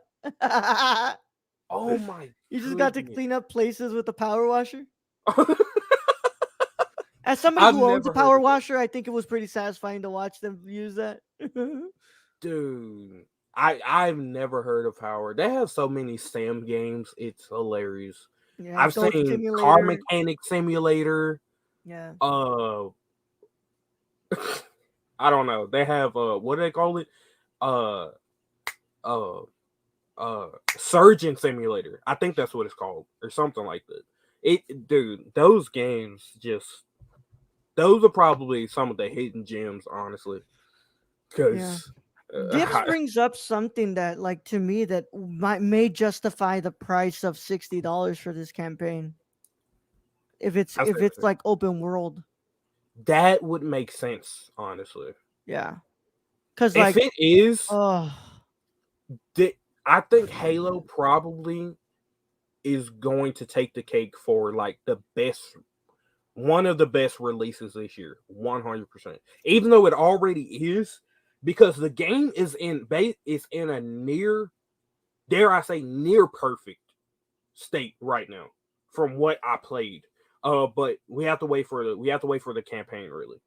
Oh my You just got to goodness! clean up places with the power washer. As somebody I've who owns a never heard power of it, washer, I think it was pretty satisfying to watch them use that. dude. I've never heard of Power. They have so many sim games. It's hilarious. Yeah, I've Goat seen Car Simulator. Mechanic Simulator. Yeah. Uh, I don't know. They have what do they call it? Uh, uh, Surgeon Simulator. I think that's what it's called, or something like that. Dude, those games those are probably some of the hidden gems, honestly. Yeah. Because Gibbs brings up something that, like, to me, that may justify the price of $60 for this campaign. If it's I if said it's like open world. that would make sense, honestly. Yeah. Cause If like, it is, oh I think Halo probably is going to take the cake for like the best one of the best releases this year, 100%. Even though it already is, because the game is in a near, dare I say, near perfect state right now from what I played. But we have to wait for the campaign really,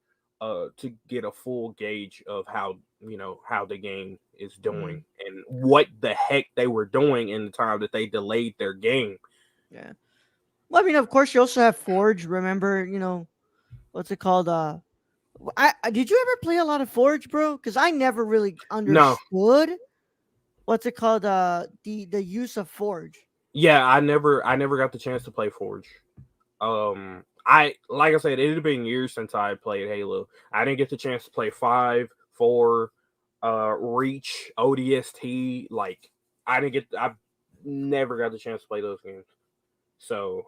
to get a full gauge of how how the game is doing Mm, and what the heck they were doing in the time that they delayed their game. yeah. Well, I mean, of course, you also have Forge. Remember, what's it called? Did you ever play a lot of Forge, bro? Because I never really No, understood what's it called. The use of Forge. yeah, I never got the chance to play Forge. I like I said, it had been years since I played Halo. I didn't get the chance to play 5, 4, Reach, ODST. Like I never got the chance to play those games. So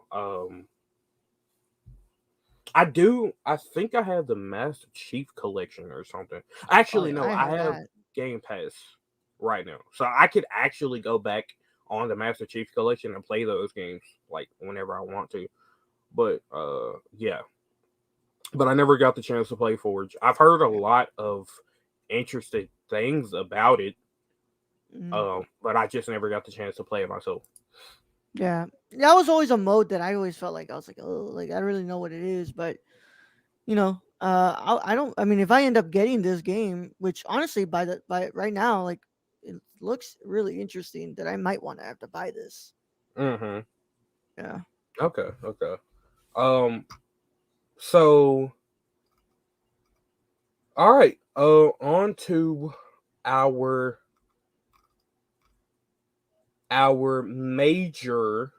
I think I have the Master Chief Collection or something. Oh Actually, yeah, no, I I have have that. Game Pass right now. So I could actually go back on the Master Chief Collection and play those games like whenever I want to. But yeah. But I never got the chance to play Forge. I've heard a Yeah. lot of interesting things about it, Mhm. but I just never got the chance to play it myself. Yeah, that was always a mode that I always felt like I was like, oh, like I don't really know what it is, but I don't. I mean, if I end up getting this game, which honestly, by right now, like it looks really interesting, that I might want to have to buy this. Mm-hmm. Yeah. Okay. Okay. Um. So, all right. On to our our major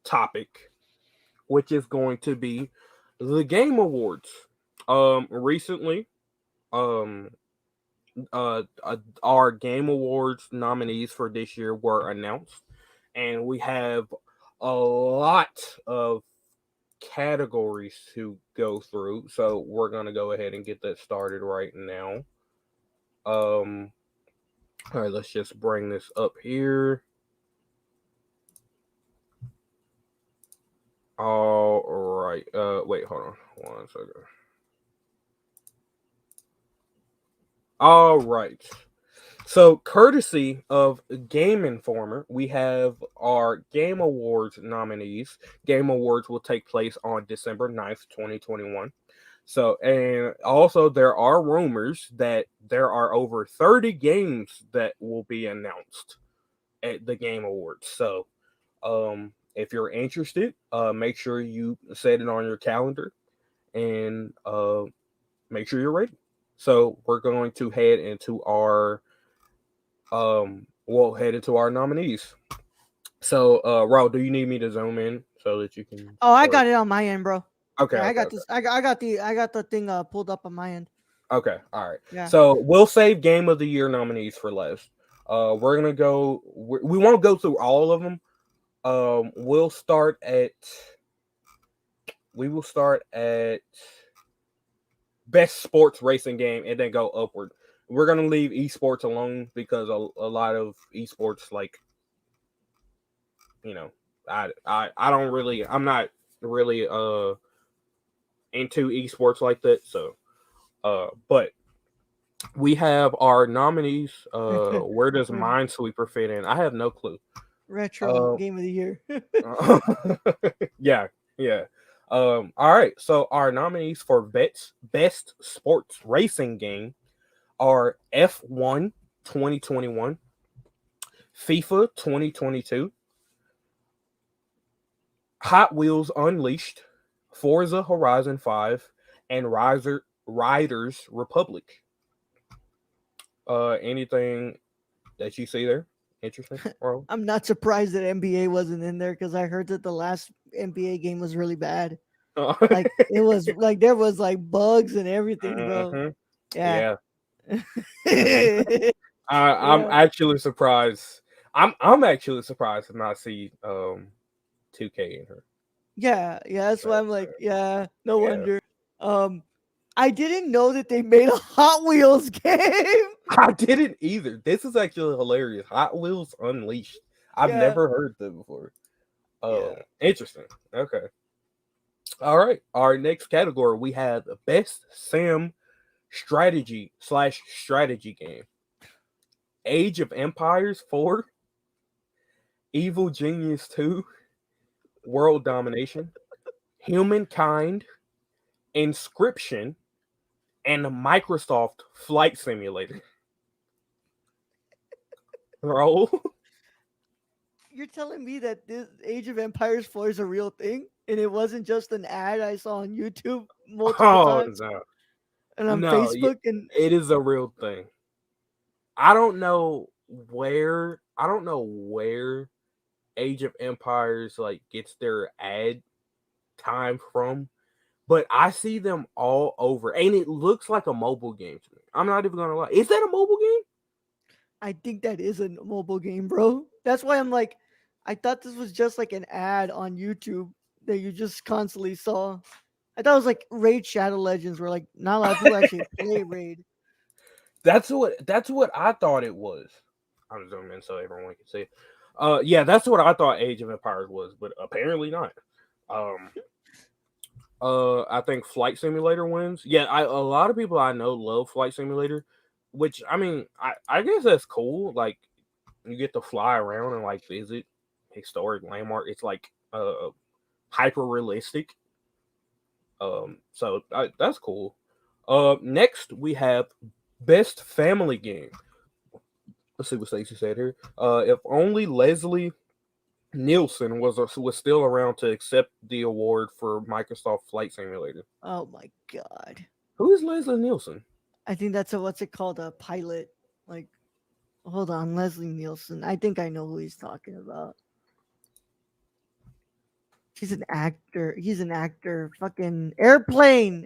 topic, which is going to be the Game Awards. Recently, um, our Game Awards nominees for this year were announced, and we have a lot of categories to go through. So we're gonna go ahead and get that started right now. All right, let's just bring this up here. All right. Wait, hold on one second. All right. So, courtesy of Game Informer, we have our Game Awards nominees. Game Awards will take place on December 9th, 2021. So, and also there are rumors that there are over 30 games that will be announced at the Game Awards. So, if you're interested, make sure you set it on your calendar and make sure you're ready. So, we're going to head into our we'll head into our nominees. So, Raul, do you need me to zoom in so that you can Oh, I start? got it on my end, bro. Okay, Yeah, I okay, got okay, this. I got the thing pulled up on my end. okay. All right. Yeah. So we'll save Game of the Year nominees for last. We're gonna go. We won't go through all of them. We'll start at. We will start at best sports racing game and then go upward. We're gonna leave esports alone because a lot of esports, like you know, I don't really. I'm not really into esports like that. So, but we have our nominees. Where does For Minesweeper fit in? I have no clue. retro Uh, game of the year. yeah, yeah. All right. So our nominees for best sports racing game are F1 2021, FIFA 2022, Hot Wheels Unleashed, Forza Horizon 5, and Riders Republic. Anything that you see there interesting? Bro? I'm not surprised that NBA wasn't in there because I heard that the last NBA game was really bad. Like it was like there was like bugs and everything, bro. Mhm. Yeah. Yeah. I'm Yeah. actually surprised. I'm actually surprised to not see 2K in her. Yeah, yeah, that's why But, I'm like, yeah, no yeah. wonder. Um, I didn't know that they made a Hot Wheels game. I didn't either. This is actually hilarious. Hot Wheels Unleashed. I've Yeah, never heard that before. yeah. Interesting. Okay. All right. Our next category we have best Sim strategy game. Age of Empires 4, Evil Genius 2, World Domination, Humankind, Inscription, and the Microsoft Flight Simulator. Roll. You're telling me that this Age of Empires 4 is a real thing, and it wasn't just an ad I saw on YouTube multiple Oh times no, and on no, Facebook and it is a real thing. I don't know where. I don't know where Age of Empires like gets their ad time from, but I see them all over, and it looks like a mobile game to me. I'm not even gonna lie. Is that a mobile game? I think that is a mobile game, bro. That's why I'm like, I thought this was just like an ad on YouTube that you just constantly saw. I thought it was like Raid Shadow Legends, where like not a lot of people actually play Raid. That's what I thought it was. I'm zooming in so everyone can see. Yeah, that's what I thought Age of Empires was, but apparently not. Um, I think Flight Simulator wins. Yeah, a lot of people I know love Flight Simulator, which I mean, I guess that's cool. Like you get to fly around and like visit historic landmark. It's like hyper realistic. So that's cool. Next we have best family game. Let's see what Stacey said here. If only Leslie Nielsen was still around to accept the award for Microsoft Flight Simulator. Oh my god. Who is Leslie Nielsen? I think that's a what's it called? A pilot. Like, hold on, Leslie Nielsen. I think I know who he's talking about. He's an actor. He's an actor. Fucking airplane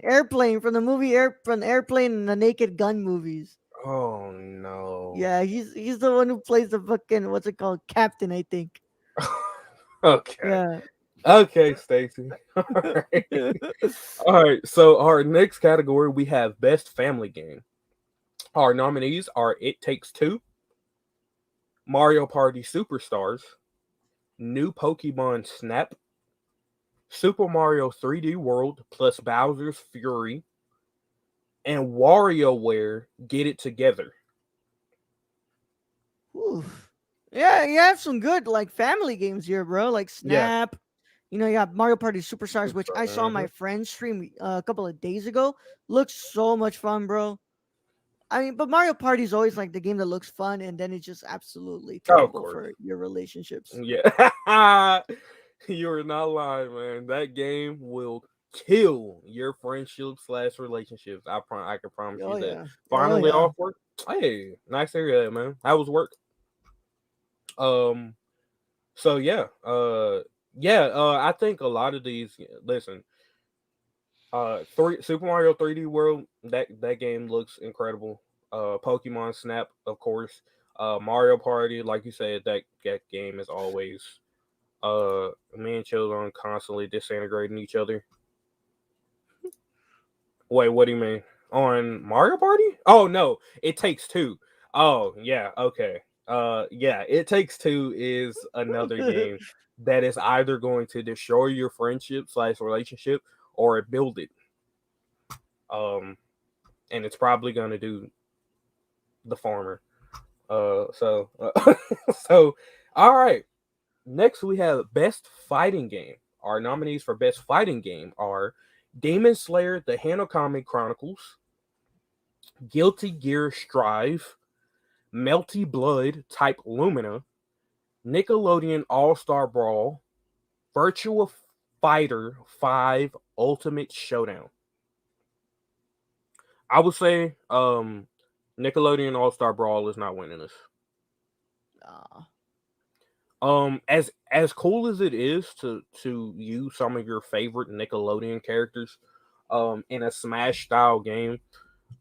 from the movie from Airplane and the Naked Gun movies. Oh no. Yeah, he's the one who plays the fucking what's it called, Captain, I think. Okay. Yeah. Okay, Stacy. All right. All right. So our next category we have best family game. Our nominees are It Takes Two, Mario Party Superstars, New Pokemon Snap, Super Mario 3D World plus Bowser's Fury, and WarioWare Get It Together. Oof. Yeah, you have some good like family games here, bro. Like Yeah. Snap. You know, you have Mario Party Superstars, which Superstar. I saw my Mhm. friend stream a couple of days ago. Looks so much fun, bro. I mean, but Mario Party is always like the game that looks fun, and then it's just absolutely Oh, of terrible course. for your relationships. Yeah. You're not lying, man. That game will kill your friendship/relationships. I can promise Oh you that. yeah, oh Finally yeah. off work. Hey, nice to hear that, man. How was work? Um. So yeah. Yeah. I think a lot of these. Listen. Three Super Mario 3D World. That game looks incredible. Pokemon Snap, of course. Mario Party, like you said, that game is always me and children constantly disintegrating each other. Wait, what do you mean? On Mario Party? Oh no, It Takes Two. Oh yeah, okay. Yeah, It Takes Two is another game that is either going to destroy your friendship/relationship or build it. Um, and it's probably gonna do the farmer. So all right. Next, we have Best Fighting Game. Our nominees for Best Fighting Game are Demon Slayer: The Hanokami Chronicles, Guilty Gear Strive, Melty Blood Type Lumina, Nickelodeon All Star Brawl, Virtua Fighter 5 Ultimate Showdown. I would say Nickelodeon All Star Brawl is not winning this. Ah, As cool as it is to use some of your favorite Nickelodeon characters in a Smash style game,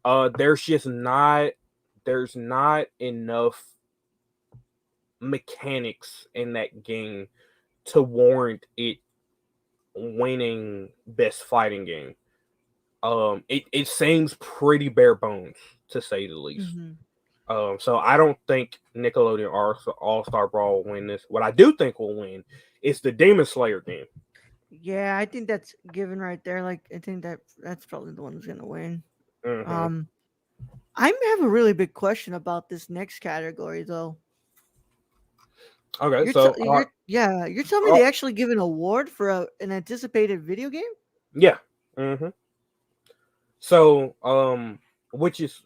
there's just not enough mechanics in that game to warrant it winning best fighting game. It seems pretty bare bones to say the least. hmm. So I don't think Nickelodeon All Star Brawl will win this. What I do think will win is the Demon Slayer game. Yeah, I think that's given right there. Like, I think that's probably the one who's gonna win. Hmm. Um, I have a really big question about this next category, though. Okay, so You're telling me uh, they actually give an award for an anticipated video game? yeah. Hmm. So which is,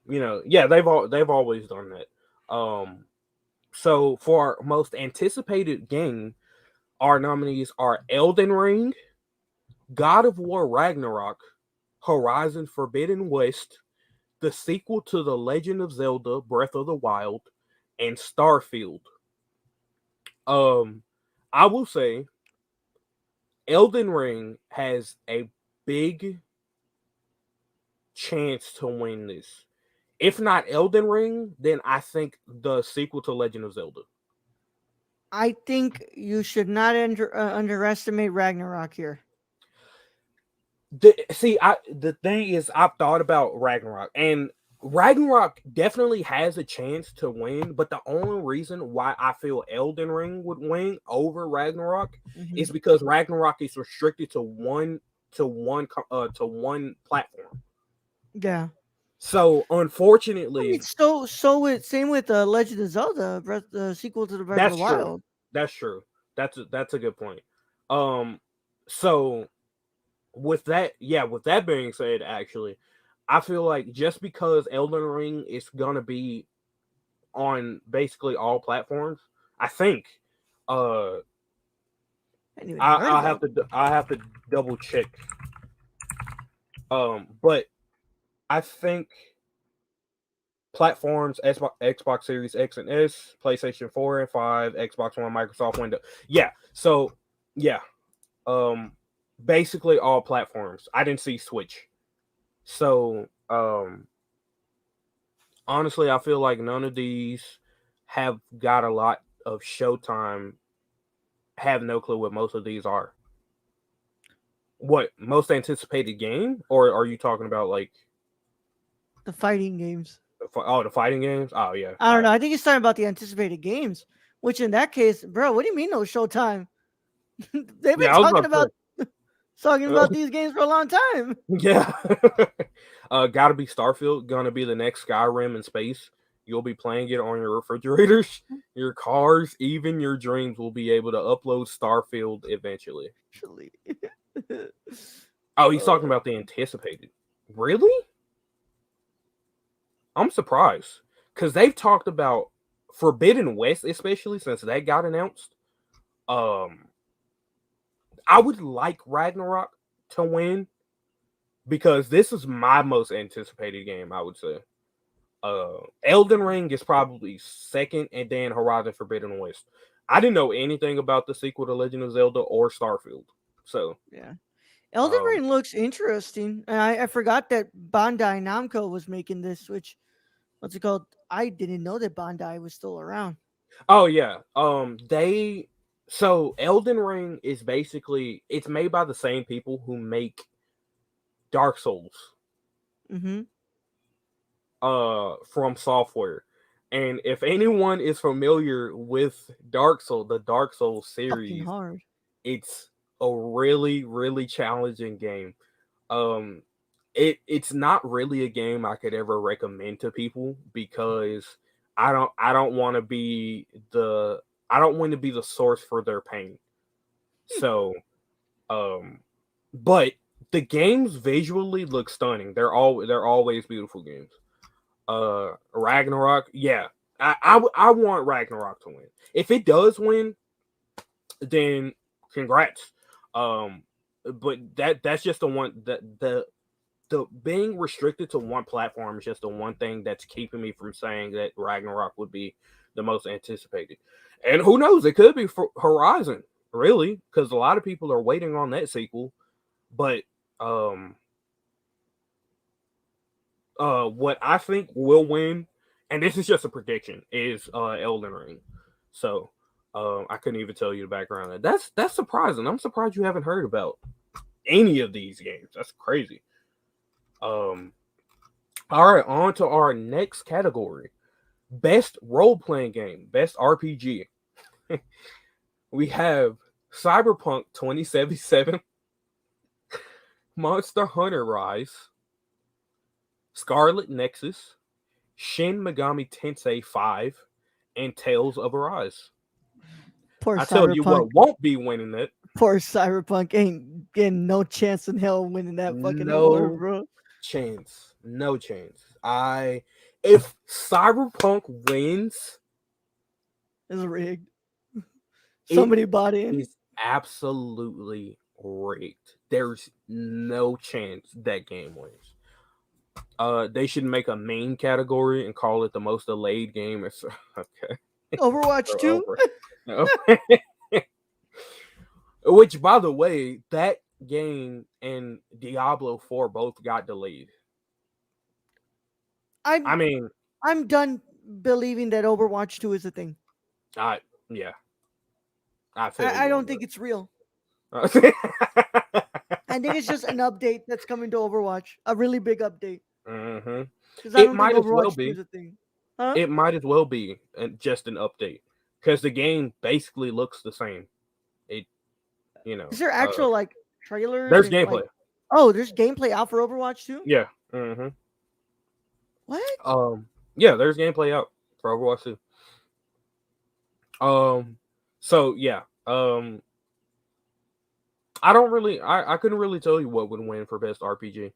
yeah, they've always done that. So for our most anticipated game, our nominees are Elden Ring, God of War Ragnarok, Horizon Forbidden West, the sequel to The Legend of Zelda Breath of the Wild, and Starfield. Um, I will say Elden Ring has a big chance to win this. If not Elden Ring, then I think the sequel to Legend of Zelda. I think you should not underestimate Ragnarok here. The thing is, I've thought about Ragnarok, and Ragnarok definitely has a chance to win. But the only reason why I feel Elden Ring would win over Ragnarok Hmm. is because Ragnarok is restricted to one platform. Yeah, So I mean, unfortunately, same with Legend of Zelda, the sequel to the Breath of the that's true. Wild. That's true. That's a good point. Um, so with that being said, actually, I feel like just because Elden Ring is gonna be on basically all platforms, I think uh I hadn't even heard about. I have to double check. But I think platforms Xbox Series X and S, PlayStation 4 and 5, Xbox One, Microsoft Windows. Yeah. So yeah. Um basically all platforms. I didn't see Switch. So honestly, I feel like none of these have got a lot of showtime. Have no clue what most of these are. What most anticipated game, or are you talking about like The fighting games. the fighting games? Oh yeah, I don't know. I think he's talking about the anticipated games. Which in that case, bro, what do you mean no Showtime? They've been yeah. I was about talking to about these games for a long time. say, yeah. Gotta be Starfield. Gonna be the next Skyrim in space. You'll be playing it on your refrigerators, your cars, even your dreams will be able to upload Starfield eventually. Actually, Oh, he's talking uh, about the anticipated. Really? I'm surprised because they've talked about Forbidden West, especially since that got announced. Um, I would like Ragnarok to win because this is my most anticipated game. I would say. Elden Ring is probably second, and then Horizon Forbidden West. I didn't know anything about the sequel to Legend of Zelda or Starfield, so yeah. Elden um, Ring looks interesting. And I forgot that Bandai Namco was making this, which what's it called? I didn't know that Bandai was still around. oh yeah, they so Elden Ring is basically it's made by the same people who make Dark Souls, Mm-hmm. from software. And if anyone is familiar with the Dark Souls Fucking series, hard. it's a really, really challenging game. Um, it's not really a game I could ever recommend to people because I don't want to be the I don't want to be the source for their pain. So, um, but the games visually look stunning. They're always beautiful games. Ragnarok, yeah. I want Ragnarok to win. If it does win, then congrats. Um, but that's just the one that the being restricted to one platform is just the one thing that's keeping me from saying that Ragnarok would be the most anticipated. And who knows? It could be for Horizon, really, because a lot of people are waiting on that sequel. But um, what I think will win, and this is just a prediction, is Elden Ring. So I couldn't even tell you the background. That's surprising. I'm surprised you haven't heard about any of these games. That's crazy. Um, all right, on to our next category: best role playing game, best RPG. We have Cyberpunk 2077, Monster Hunter Rise, Scarlet Nexus, Shin Megami Tensei 5, and Tales of Arise. Poor I tell you Cyberpunk. what won't be winning it. Poor Cyberpunk ain't getting no chance in hell winning that fucking award, No bro. chance. No chance. If Cyberpunk wins, It's rigged. it Somebody bought in. is absolutely rigged. There's no chance that game wins. They should make a main category and call it the most delayed game. Okay. Overwatch 2? Over. No. Which, by the way, that game and Diablo 4 both got delayed. I'm I mean, I'm done believing that Overwatch 2 is a thing. yeah, I feel I you don't on think it's real. that. I think it's just an update that's coming to Overwatch. A really big update. hmm Because I It don't think might as well Overwatch 2 be. is a thing. Huh? It might as well be just an update because the game basically looks the same. It, you Is know, there actual like trailers there's and gameplay. like there's gameplay out for Overwatch 2? Yeah. What? Yeah, there's gameplay out for Overwatch 2. So yeah. I don't really, I couldn't really tell you what would win for best RPG,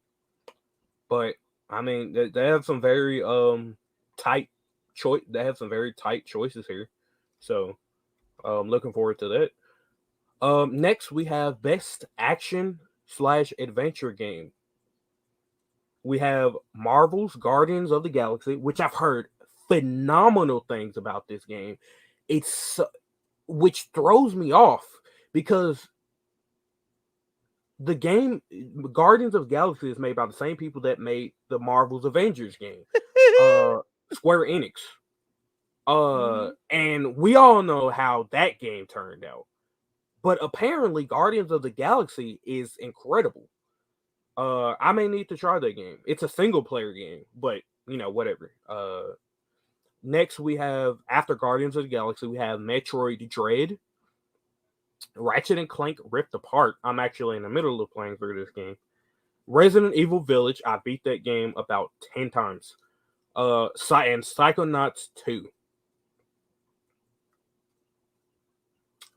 but I mean, they have some very tight choice. They have some very tight choices here, so looking forward to that. Next we have best action/adventure game. We have Marvel's Guardians of the Galaxy, which I've heard phenomenal things about this game. It's which throws me off because the game Guardians of the Galaxy is made by the same people that made the Marvel's Avengers game, Square Enix. Mhm. And we all know how that game turned out. But apparently, Guardians of the Galaxy is incredible. I may need to try that game. It's a single player game, but whatever. Next we have after Guardians of the Galaxy, we have Metroid Dread, Ratchet and Clank Rift Apart. I'm actually in the middle of playing through this game. Resident Evil Village. I beat that game about 10 times. And Psychonauts 2.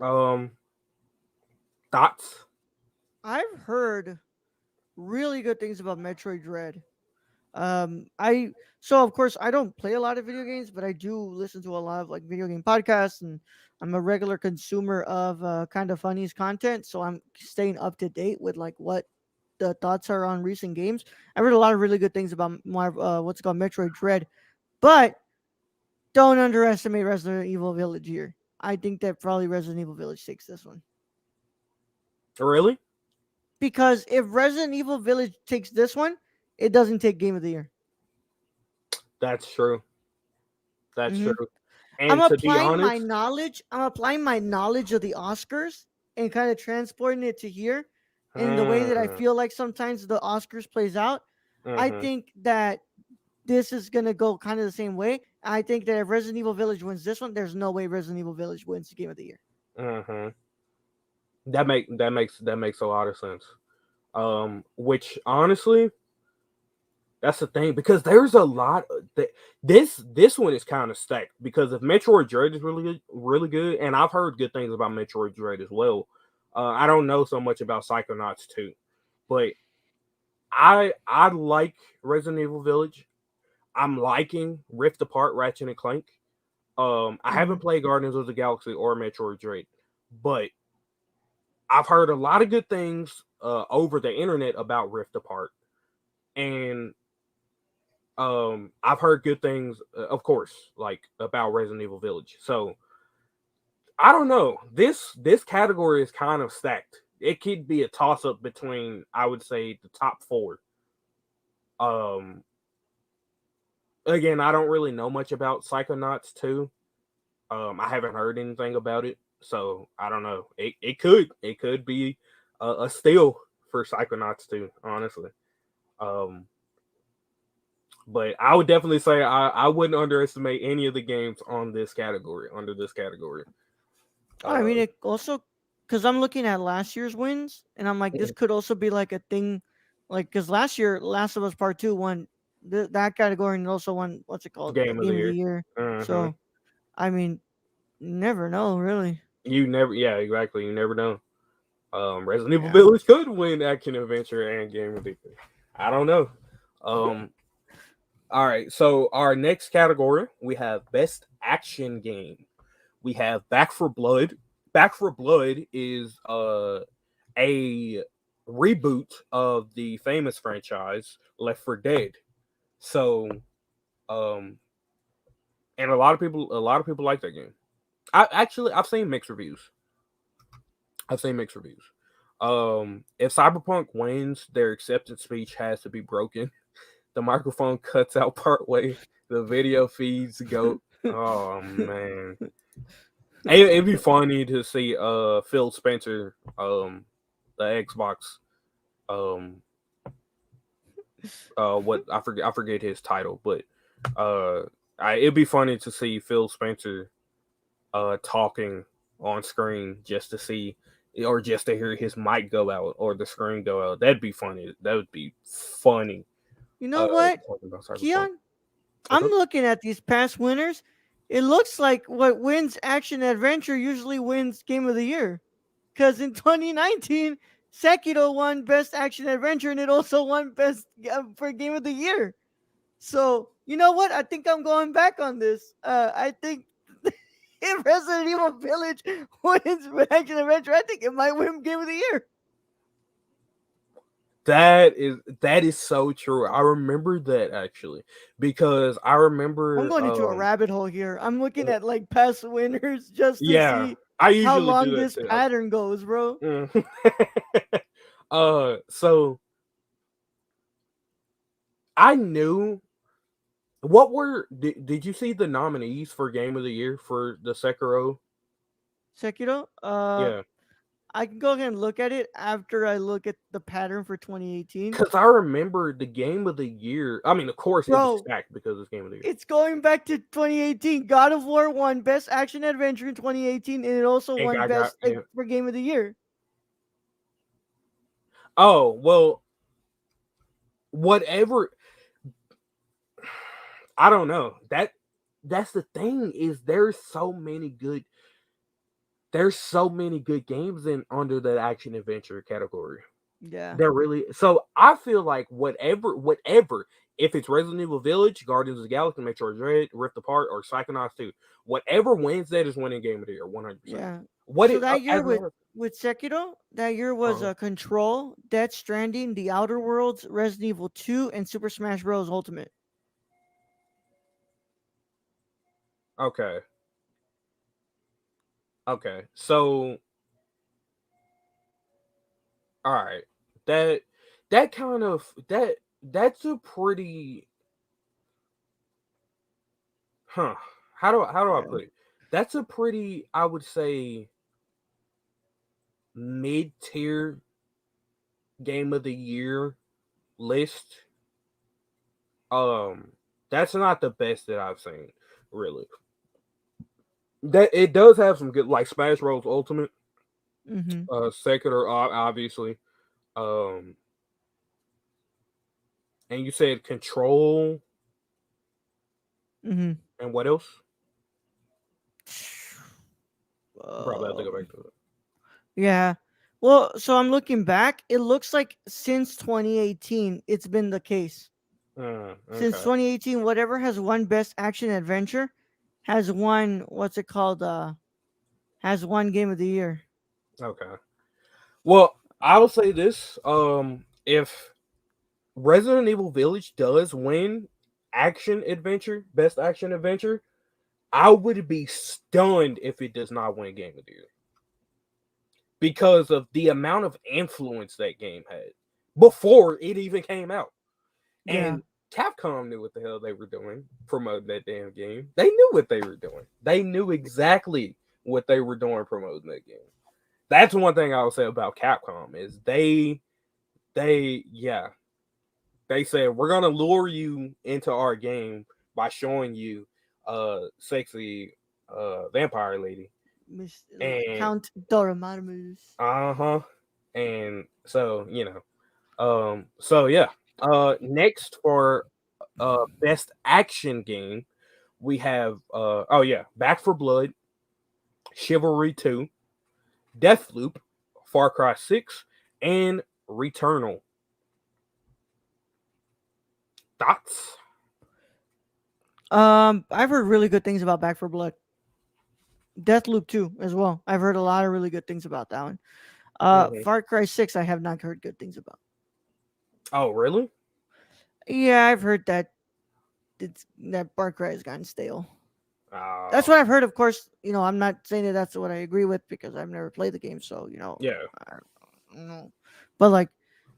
Um, Thoughts? I've heard really good things about Metroid Dread. Of course I don't play a lot of video games, but I do listen to a lot of like video game podcasts, and I'm a regular consumer of kind of funny's content, so I'm staying up to date with like what the thoughts are on recent games. I read a lot of really good things about what's called Metroid Dread, but don't underestimate Resident Evil Village here. I think that probably Resident Evil Village takes this one. Really? Because if Resident Evil Village takes this one, it doesn't take Game of the Year. That's true. That's hmm true. And to be honest, I'm applying my knowledge of the Oscars and kind of transporting it to here. And the way that I mm, feel like sometimes the Oscars plays out, I hmm think that this is gonna go kind of the same way. I think that if Resident Evil Village wins this one, there's no way Resident Evil Village wins the Game of the Year. hmm that makes a lot of sense. Which honestly, that's the thing because there's a lot that this one is kind of stacked because if Metroid Dread is really good, and I've heard good things about Metroid Dread as well. I don't know so much about Psychonauts 2, but I like Resident Evil Village. I'm liking Rift Apart, Ratchet and Clank. I hmm haven't played Guardians of the Galaxy or Metroid Dread, but I've heard a lot of good things over the internet about Rift Apart, and I've heard good things, of course, like about Resident Evil Village. So I don't know. This category is kind of stacked. It could be a toss up between, I would say, the top four. Um, Again, I don't really know much about Psychonauts 2. I haven't heard anything about it, so I don't know. It could be a steal for Psychonauts 2, honestly. Um, but I would definitely say I wouldn't underestimate any of the games on this category under this category. I Uh, mean, it also. because I'm looking at last year's wins, and I'm like, this Mhm. could also be like a thing, like because last year, Last of Us Part Two won that category and also won what's it called, Game of the Game of the year. Year. Hmm. So I mean, you never know, really. You never, yeah, exactly. You never know. Resident Evil Yeah. Village could win action adventure and game of the year. I don't know. Um, all right. So our next category we have best action game. We have Back for Blood. Back for Blood is a reboot of the famous franchise Left 4 Dead. So um and a lot of people like that game. I've seen mixed reviews. I've seen mixed reviews. If Cyberpunk wins, their acceptance speech has to be broken. The microphone cuts out part way. The video feeds go. Oh man, it'd be funny to see Phil Spencer, the Xbox, um what I forget his title, but uh it'd be funny to see Phil Spencer talking on screen just to see or just to hear his mic go out or the screen go out. That'd be funny. That would be funny. You know what, Talking about Cyberpunk. Keon? What's I'm up? looking at these past winners. It looks like what wins action adventure usually wins Game of the Year. Because in 2019, Sekiro won Best Action Adventure and it also won Best for Game of the Year. So, you know what? I think I'm going back on this. I think if Resident Evil Village wins Action Adventure, I think it might win Game of the Year. That is so true. I remember that actually because I I'm remember going into a rabbit hole here. I'm looking at like past winners just to yeah, see I how usually do long that this too. pattern goes, bro. Mm. So I knew what were did you see the nominees for game of the year for the Sekiro? Sekiro, Yeah. I can go ahead and look at it after I look at the pattern for 2018. Because I remember the game of the year. I mean, of course, it was Bro, stacked because it's game of the year. it's going back to 2018. God of War won Best Action Adventure in 2018, and it also And won I got Best for Game of the Year. oh well, whatever. I don't know. That's the thing is there's so many good games in under the action adventure category. Yeah, They're really so I feel like whatever if it's Resident Evil Village, Guardians of the Galaxy, Metroid Dread, Rift Apart, or Psychonauts 2, whatever wins that is winning game of the year, 100%. yeah. What So it that year as with Sekiro, that year was uh, Control, Death Stranding, The Outer Worlds, Resident Evil 2, and Super Smash Bros. Ultimate. okay, okay, so all right, that that kind of that's a pretty huh. How do I Yeah, put it? That's a pretty I would say mid tier game of the year list. Um, that's not the best that I've seen, really. That it does have some good, like Smash Bros. Ultimate, mm-hmm, Sekiro, obviously. Um, and you said Control, mm-hmm. and what else? You probably have to go Um, back to it. yeah. Well, so I'm looking back. It looks like since 2018, it's been the case. Since Okay, 2018, whatever has won Best Action Adventure has won what's it called? Has won Game of the Year. okay. Well, I'll say this: if Resident Evil Village does win action adventure, best action adventure, I would be stunned if it does not win Game of the Year because of the amount of influence that game had before it even came out. Yeah, And Capcom knew what the hell they were doing promoting that damn game. They knew what they were doing. They knew exactly what they were doing promoting that game. That's one thing I would say about Capcom is they yeah, they said we're gonna lure you into our game by showing you sexy vampire lady and Count Dormammu. uh-huh. And so, so yeah. Next for best action game, we have oh yeah, Back for Blood, Chivalry 2, Deathloop, Far Cry 6, and Returnal. Thoughts? I've heard really good things about Back for Blood. Deathloop 2 as well. I've heard a lot of really good things about that one. Hmm. Far Cry 6 I have not heard good things about. Oh, really? Yeah, I've heard that that Far Cry has gotten stale. That's Oh, what I've heard. Of course, I'm not saying that that's what I agree with because I've never played the game. So yeah. I don't know. But like,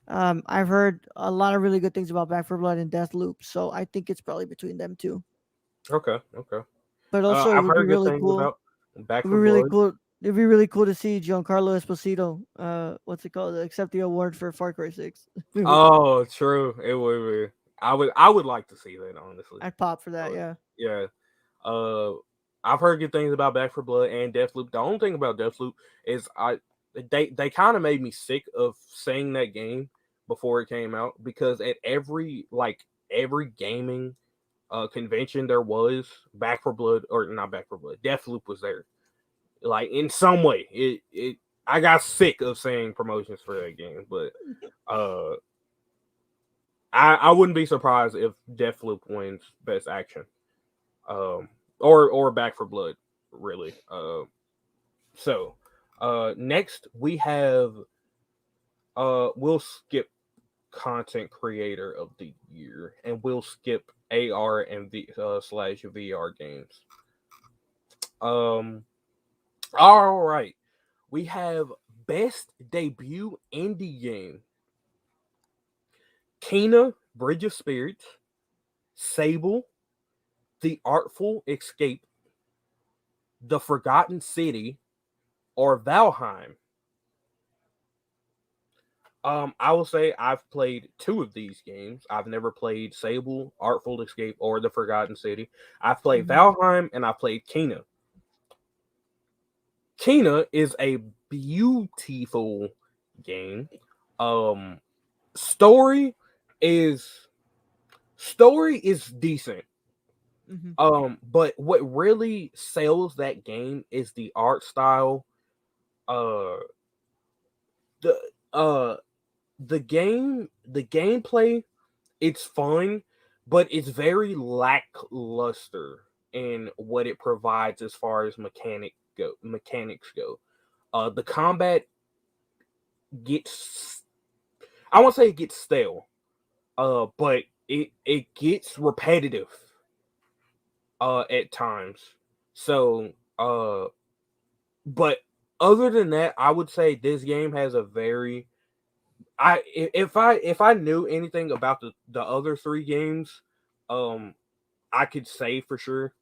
I've heard a lot of really good things about Back for Blood and Deathloop. So I think it's probably between them two. Okay, okay. But also, it I've would be heard good really things cool. about Back It'd be for really Blood. cool. It'd be really cool to see Giancarlo Esposito. What's it called? Accept the award for Far Cry 6. Oh, true. It would be. I would like to see that, honestly. I'd pop for that. Uh, Yeah. yeah. Uh, I've heard good things about Back for Blood and Deathloop. The only thing about Deathloop is they kind of made me sick of saying that game before it came out, because at every gaming convention there was, Back for Blood, or not Back for Blood, Deathloop was there. Like, in some way, it I got sick of saying promotions for that game, but uh I wouldn't be surprised if Deathloop wins Best Action, um, or Back for Blood, really. So next we have we'll skip Content Creator of the Year, and we'll skip AR and slash VR games. Um, all right, we have Best Debut Indie Game: Kena, Bridge of Spirits, Sable, The Artful Escape, The Forgotten City, or Valheim. I will say I've played two of these games. I've never played Sable, Artful Escape, or The Forgotten City. I've played Hmm. Valheim and I played Kena. Kena is a beautiful game. Um, story is story is decent. Hmm. But what really sells that game is the art style. Uh, the uh the gameplay, it's fun, but it's very lackluster in what it provides as far as mechanics go. The combat gets, I won't say it gets stale, but it gets repetitive at times. So but other than that, I would say this game has a very, if I knew anything about the other three games, um, I could say for sure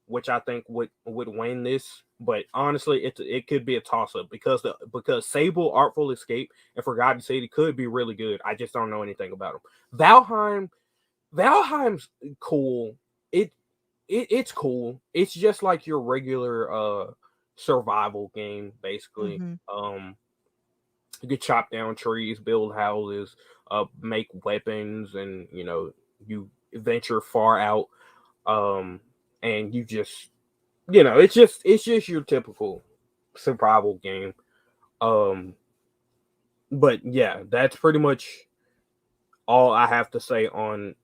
which I think would win this. But honestly, it could be a toss up, because Sable, Artful Escape, and Forgotten City could be really good. I just don't know anything about them. Valheim, Valheim's cool. It's cool. It's just like your regular survival game, basically. Hmm. You could chop down trees, build houses, make weapons, and you venture far out, um, and you just, it's just your typical survival game. Um, but yeah, that's pretty much all I have to say on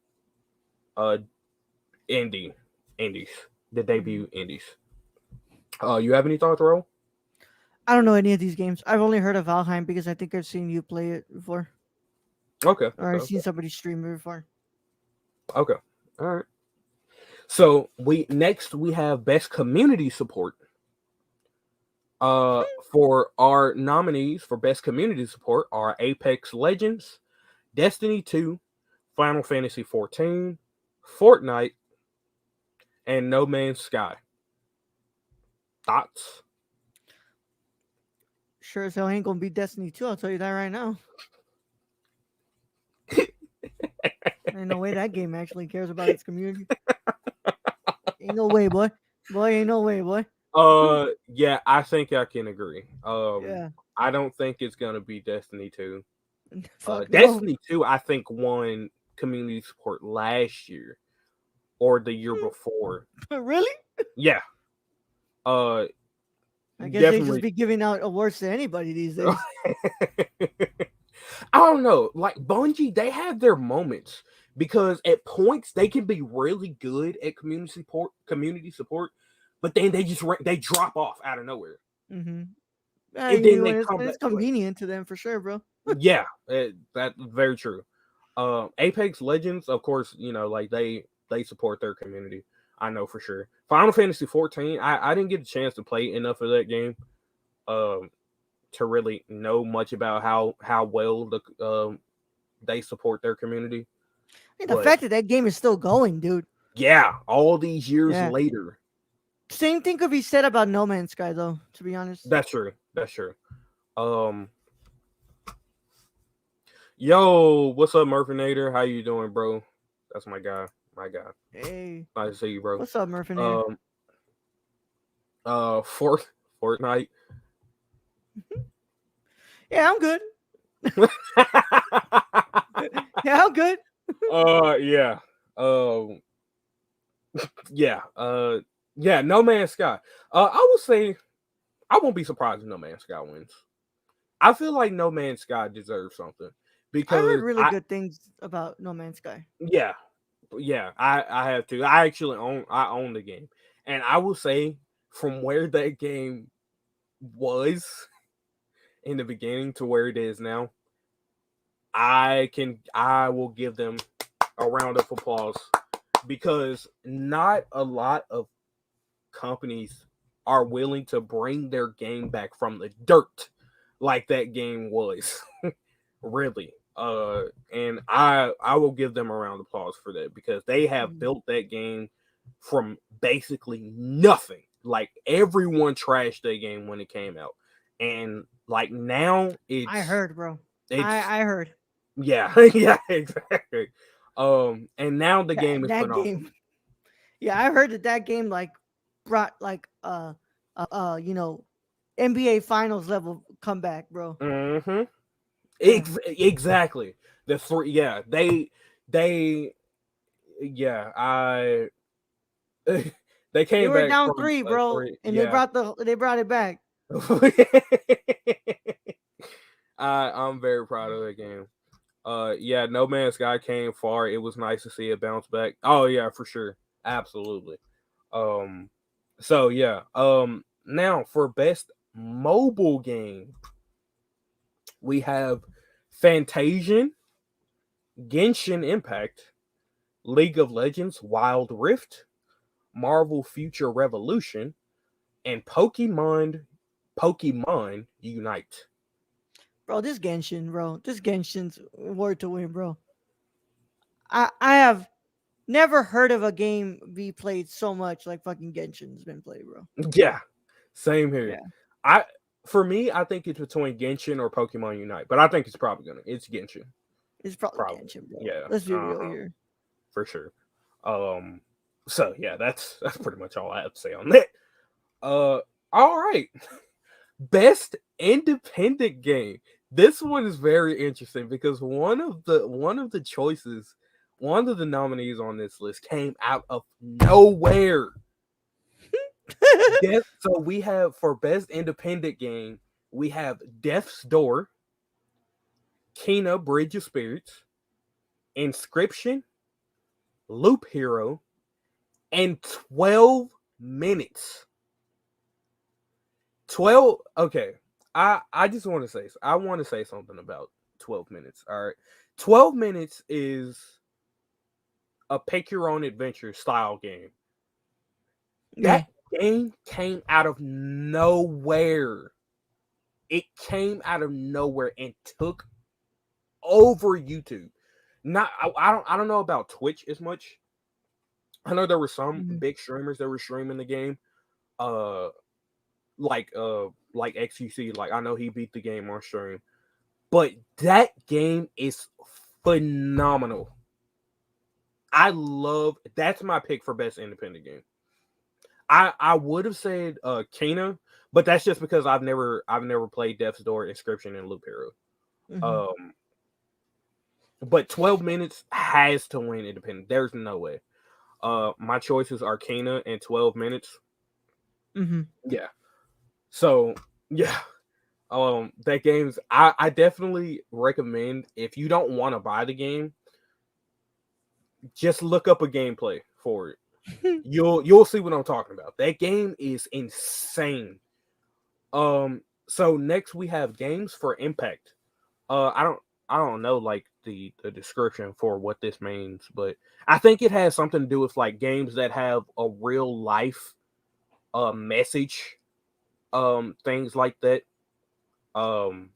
uh indie indies, the Hmm. debut indies. You have any thoughts, Ro? I don't know any of these games. I've only heard of Valheim because I think I've seen you play it before, Okay, or okay, I've seen okay, somebody stream it before. okay. All right. So we have best community support. For our nominees for best community support are Apex Legends, Destiny 2, Final Fantasy 14, Fortnite, and No Man's Sky. Thoughts? Sure as hell ain't gonna be Destiny 2. I'll tell you that right now. Ain't no way that game actually cares about its community. Ain't no way, boy. Boy, ain't no way, boy. Yeah, I think I can agree. Yeah. I don't think it's gonna be Destiny 2. Fuck no. Destiny 2, I think, won community support last year or the year before. Really? Yeah. Uh I guess they just Definitely. be giving out awards to anybody these days. I don't know. Like Bungie, they have their moments because at points they can be really good at community support, but then they drop off out of nowhere, Mm-hmm. and You then know, they when come it's back to it. convenient to them for sure, bro. Yeah, that's very true. Apex Legends, of course, like they support their community. I know for sure. Final Fantasy 14, I didn't get a chance to play enough of that game um to really know much about how well they support their community. And the But fact that that game is still going, dude. yeah, all these years Yeah. later, Same thing could be said about No Man's Sky, though. To be honest. that's true. That's true. Um, Yo, what's up, Murphinator? How you doing, bro? That's my guy. My guy. Hey, Nice to see you, bro. what's up, Murphinator? Um, Fortnite. Yeah, I'm good. Yeah, I'm good. Yeah. Um, yeah. Yeah. No Man's Sky. I would say I won't be surprised if No Man's Sky wins. I feel like No Man's Sky deserves something I heard because really good things about No Man's Sky. yeah, yeah, I have to. I actually own the game, and I will say from where that game was in the beginning to where it is now, I will give them a round of applause because not a lot of companies are willing to bring their game back from the dirt like that game was. Really. And I will give them a round of applause for that because they have Mm. built that game from basically nothing. Like everyone trashed that game when it came out. And like now I heard, bro. it's I heard yeah, yeah, exactly. And now the game is that phenomenal. game. Yeah, I heard that game like brought like you know, NBA Finals level comeback, bro. Mm-hmm. Yeah, Exactly. The three, yeah, they, yeah, they they came were back down from three, a bro, three, and yeah. they brought it back. I'm very proud of that game. Yeah, No Man's Sky came far. It was nice to see it bounce back. Oh yeah, for sure, absolutely. Um, so yeah. Now for best mobile game, we have Fantasian, Genshin Impact, League of Legends Wild Rift, Marvel Future Revolution, and Pokemon Unite. Bro, this Genshin's word to win, bro. I have never heard of a game be played so much like fucking Genshin's been played, bro. Yeah, same here. Yeah, I For me, I think it's between Genshin or Pokemon Unite, but I think it's Genshin, it's probably probably. Genshin, bro. Yeah, Let's be real here. for sure. Um, so yeah, that's pretty much all I have to say on that. All right, best independent game. This one is very interesting because one of the nominees on this list came out of nowhere. So we have for best independent game, we have Death's Door, Kena Bridge of Spirits, Inscription, Loop Hero, and 12 minutes. 12 okay. I just want to say something about 12 minutes. All right. 12 minutes is a pick your own adventure style game. Yeah, That game came out of nowhere. It came out of nowhere and took over YouTube. Not I don't know about Twitch as much. I know there were some mhm. big streamers that were streaming the game. Uh like XQC, like I know he beat the game on stream. But that game is phenomenal. I love that's my pick for best independent game. I would have said Kena, but that's just because I've never played Death's Door, Inscription, and Loop Hero. Hmm. Um, but 12 minutes has to win independent. There's no way. My choices are Kena and 12 minutes. Hmm. Yeah. So yeah. That game's I definitely recommend if you don't want to buy the game, just look up a gameplay for it. You'll see what I'm talking about. That game is insane. So next we have games for impact. I don't know like the description for what this means, but I think it has something to do with like games that have a real life message, things like that. Um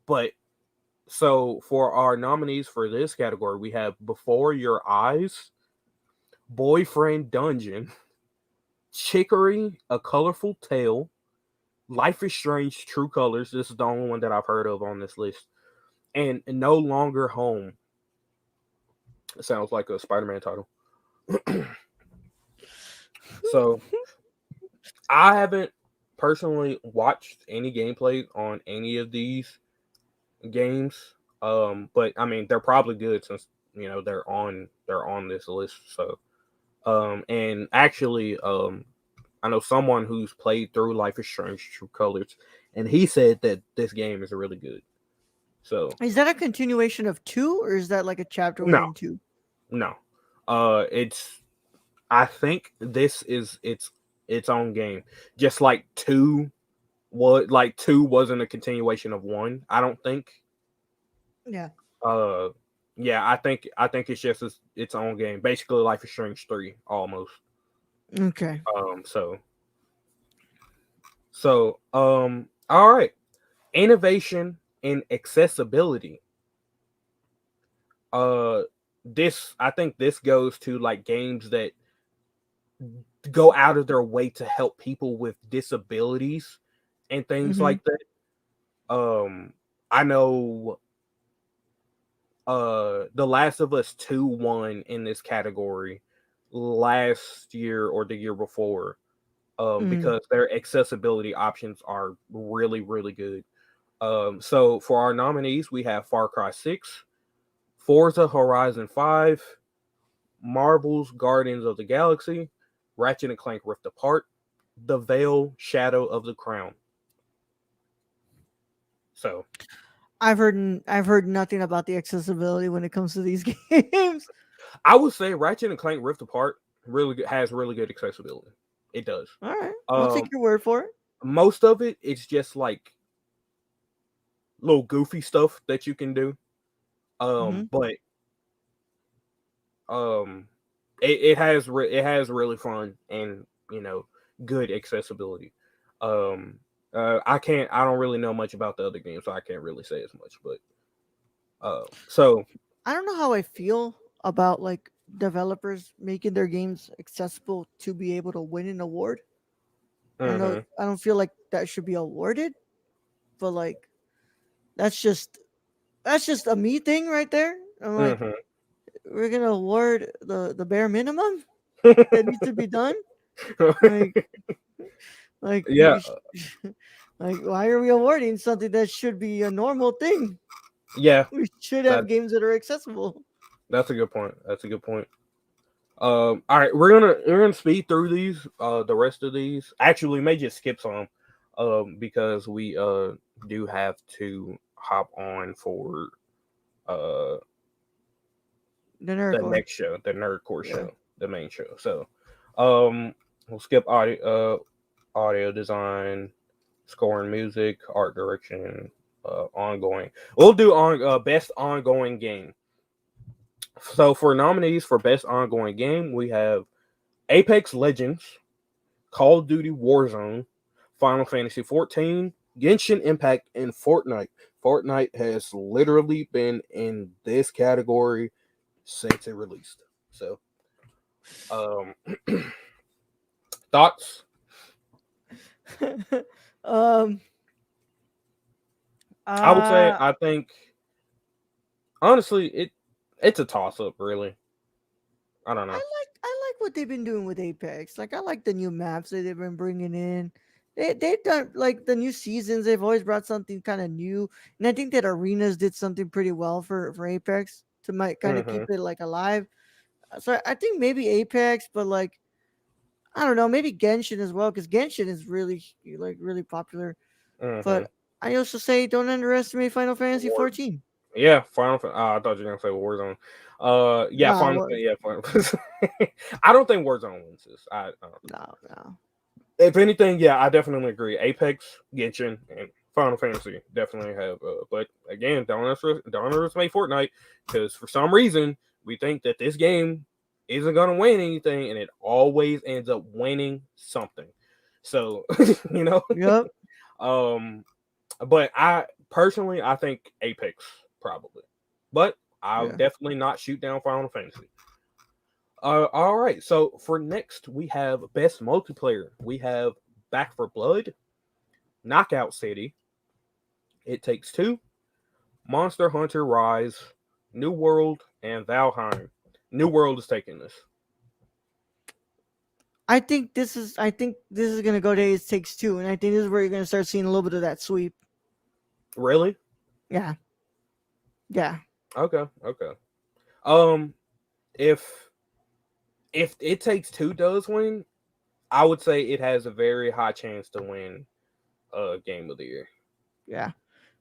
but So for our nominees for this category, we have Before Your Eyes, Boyfriend Dungeon, Chicory, A Colorful Tale, Life is Strange, True Colors. This is the only one that I've heard of on this list. And No Longer Home. It sounds like a Spider-Man title. So I haven't personally watched any gameplay on any of these games. But I mean they're probably good since they're on this list. So and actually, I know someone who's played through Life is Strange True Colors, and he said that this game is really good. So Is that a continuation of two, or is that like a chapter no, within two? no, it's I think this is its own game, just like two wasn't a continuation of one. I don't think. Yeah. Uh, yeah, I think it's just its own game, basically Life is Strange 3 almost. Okay. So all right. Innovation and accessibility. Uh this I think this goes to like games that go out of their way to help people with disabilities and things Mm-hmm. like that. I know The Last of Us 2 won in this category last year or the year before, Mm-hmm. because their accessibility options are really really good. So for our nominees, we have Far Cry 6, Forza Horizon 5, Marvel's Guardians of the Galaxy, Ratchet and Clank Rift Apart, The Veil Shadow of the Crown. So I've heard nothing about the accessibility when it comes to these games. I would say Ratchet and Clank Rift Apart has really good accessibility. It does. All right, I'll Um, take your word for it. Most of it's just like little goofy stuff that you can do. Mm-hmm. But um, it has really fun and good accessibility. Um, I don't really know much about the other games, so I can't really say as much. But so I don't know how I feel about like developers making their games accessible to be able to win an award. hmm I don't feel like that should be awarded, but like that's just that's just a me thing right there. I'm like, hmm we're gonna award the bare minimum that needs to be done. Like like yeah, like why are we awarding something that should be a normal thing? yeah, We should that have games that are accessible. that's a good point. That's a good point. All right, we're gonna speed through these. The rest of these actually we may just skip some, because we do have to hop on for uh The the nerdcore. next show, the Nerdcore Yeah. show, the main show. So, we'll skip audio design, scoring music, art direction, ongoing. We'll do on best ongoing game. So for nominees for best ongoing game, we have Apex Legends, Call of Duty Warzone, Final Fantasy 14, Genshin Impact, and Fortnite. Fortnite has literally been in this category since it released. So, um, thoughts? um. I would say Uh. I think honestly it's a toss up. Really, I don't know. like what they've been doing with Apex. Like I like the new maps that they've been bringing in. They've done like the new seasons. They've always brought something kind of new, and I think that arenas did something pretty well for Apex to might kind of keep Mm-hmm. it like alive. So I think maybe Apex, but like I don't know, maybe Genshin as well because Genshin is really popular. Mm-hmm. But I also say don't underestimate Final Fantasy War. 14. Yeah, I thought you were gonna say Warzone. Yeah, Nah, what? Yeah, Final. I don't think Warzone wins this. I don't think. No, no. If anything, yeah, I definitely agree. Apex, Genshin, and Final Fantasy definitely have. But again, don't underestimate Fortnite because for some reason we think that this game isn't gonna win anything, and it always ends up winning something. So you know, Yep. um, but I personally I think Apex probably, but I'll Yeah. definitely not shoot down Final Fantasy. All right. So for next, we have best multiplayer. We have Back for Blood, Knockout City, It Takes Two, Monster Hunter Rise, New World, and Valheim. New World is taking this. I think this is gonna go to It Takes Two, and I think this is where you're gonna start seeing a little bit of that sweep. Really? Yeah. Yeah. Okay. Okay. Um, if It Takes Two does win, I would say it has a very high chance to win Game of the Year. Yeah.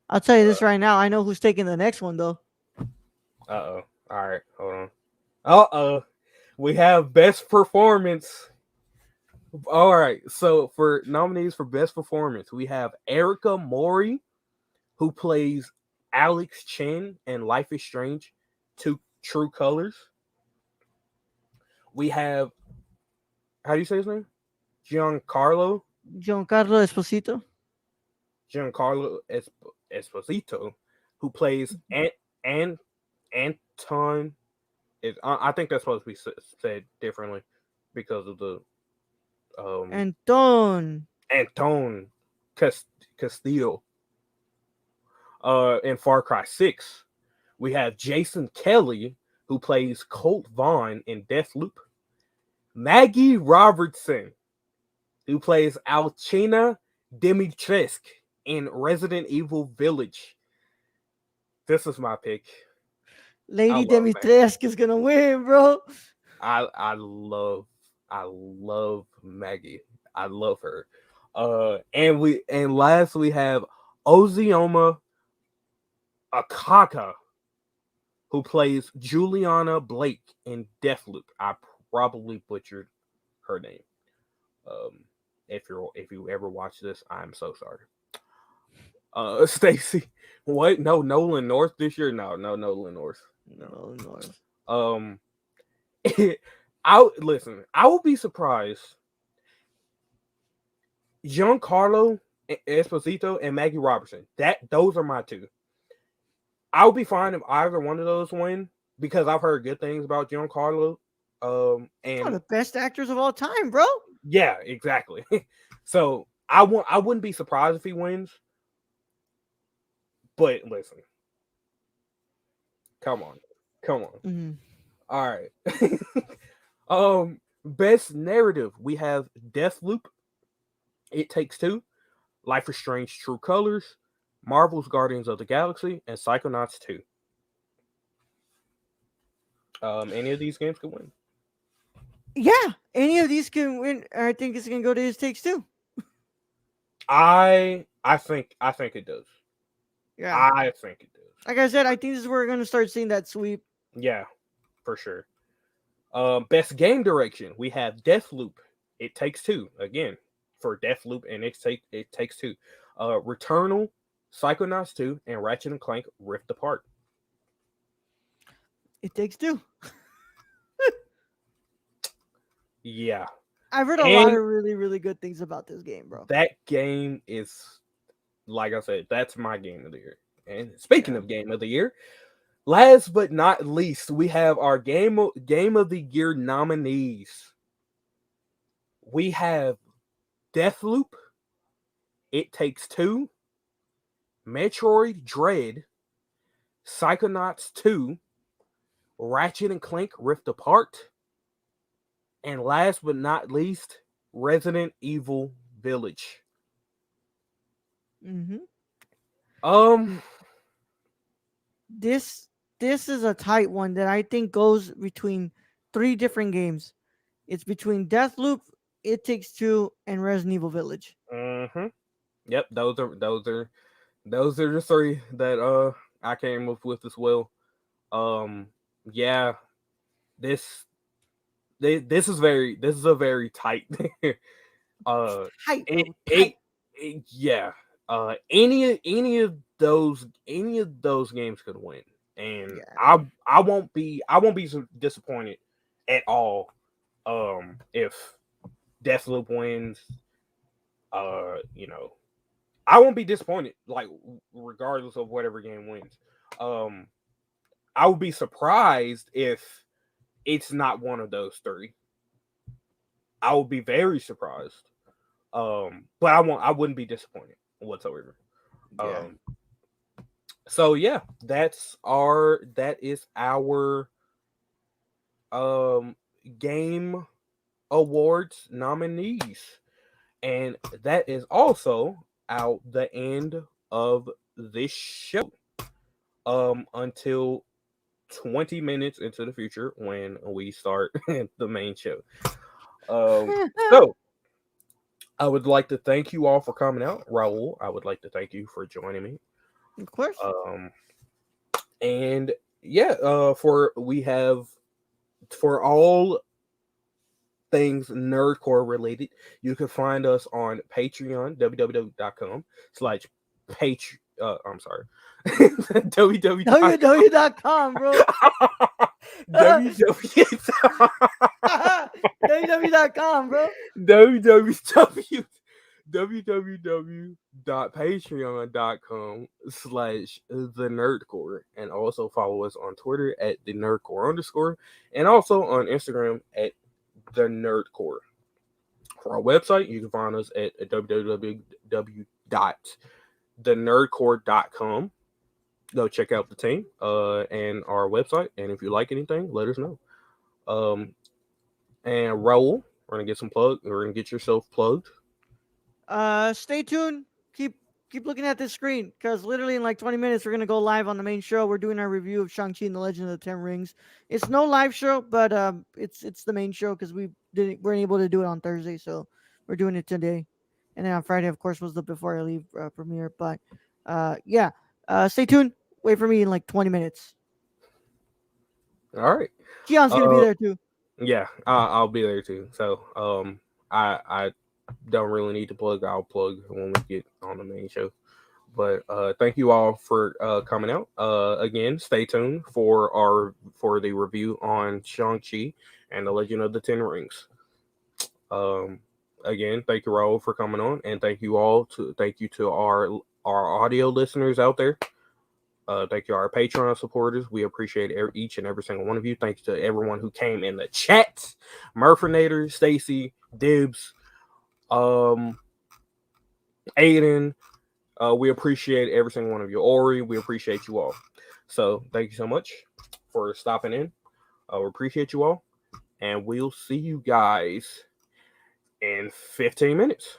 I'll tell you Uh this right now. I know who's taking the next one though. oh. All right. Hold on. We have best performance. All right. So for nominees for best performance, we have Erica Mori, who plays Alex Chen in Life is Strange, Two True Colors. We have how do you say his name? Giancarlo Giancarlo Esposito. Giancarlo Esposito, who plays Ant Anton. I think that's supposed to be said differently because of the um Anton. Anton Castillo in Far Cry 6. We have Jason Kelly, who plays Colt Vaughn in Deathloop. Maggie Robertson, who plays Alcina Dimitrescu in Resident Evil Village. This is my pick. I Lady love Maggie. Dimitrescu is gonna win, bro. I love Maggie. I love her. And last we have Ozioma Akaka, who plays Juliana Blake in Deathloop. I probably butchered her name. Um, if you ever watch this, I'm so sorry. Stacy, what? No, Nolan North this year? No, Nolan North. No. No, North. Um, I listen. I would be surprised. Giancarlo Esposito and Maggie Robertson. Those are my two. I would be fine if either one of those win because I've heard good things about Giancarlo. One And of the best actors of all time, bro. yeah, exactly. So I wouldn't be surprised if he wins. But listen, come on, come on. Mhm. All right. Best narrative we have Deathloop, It Takes Two, Life is Strange, True Colors, Marvel's Guardians of the Galaxy, and Psychonauts 2. Any of these games could win. Yeah, any of these can win. I think it's gonna go to His Takes Two. I think it does. Yeah, I think it does. like I said, I think this is where we're gonna start seeing that sweep. Yeah, for sure. Best game direction we have Deathloop, It Takes Two again for Deathloop, and It Takes Two. Returnal, Psychonauts 2, and Ratchet and Clank Rift Apart. It Takes Two. Yeah, I've heard a lot and of really good things about this game, bro. that game is like I said, that's my game of the year. And speaking Yeah. of game of the year, last but not least, we have our game of the year nominees. We have Deathloop, It Takes Two, Metroid Dread, Psychonauts 2, Ratchet and Clank Rift Apart, And last but not least, Resident Evil Village. Mm-hmm. Um, This this is a tight one that I think goes between three different games. It's between Deathloop, It Takes Two, and Resident Evil Village. mm-hmm. Yep, those are the three that I came up with as well. Um, yeah, this this is a very tight uh Tight, it, bro. it, Tight. yeah, any of those games could win, and Yeah. I won't be so disappointed at all if Deathloop wins. You know, I won't be disappointed, like, regardless of whatever game wins. um I would be surprised if it's not one of those three. I would be very surprised. But I wouldn't be disappointed whatsoever. Yeah. Um, so yeah, that is our um game awards nominees, and that is also out the end of this show. Until 20 minutes into the future when we start the main show. So I would like to thank you all for coming out. Raul, I would like to thank you for joining me. Of course. Um, and yeah, for we have for all things nerdcore related, you can find us on Patreon, www.com/ page. I'm sorry, www. www.com, bro. www. www.com, bro. www www.patreon.com/the nerdcore, and also follow us on Twitter at the nerdcore_, and also on Instagram at the nerdcore. For our website, you can find us at www.thenerdcore.com. Go check out the team and our website, and if you like anything, let us know. And Raul, we're gonna get some plug. We're gonna get yourself plugged. Stay tuned. Keep looking at this screen because literally in like 20 minutes we're gonna go live on the main show. We're doing our review of Shang-Chi and the Legend of the Ten Rings. It's no live show, but it's the main show because weren't able to do it on Thursday, so we're doing it today. And then on Friday, of course, was the Before I Leave premiere. But yeah, stay tuned. Wait for me in like 20 minutes. All right. Keon's gonna be Uh, there too. yeah, I'll be there too. So, I don't really need to plug. I'll plug when we get on the main show. But thank you all for coming out. Again, stay tuned for the review on Shang-Chi and the Legend of the Ten Rings. Um, Again, thank you, Raul, for coming on, and thank you to our audio listeners out there. Thank you, our Patreon supporters. We appreciate each and every single one of you. Thank you to everyone who came in the chat. Murphinator, Stacy, Dibs, Aiden. We appreciate every single one of you. Ori, we appreciate you all. So thank you so much for stopping in. We appreciate you all. And we'll see you guys in 15 minutes.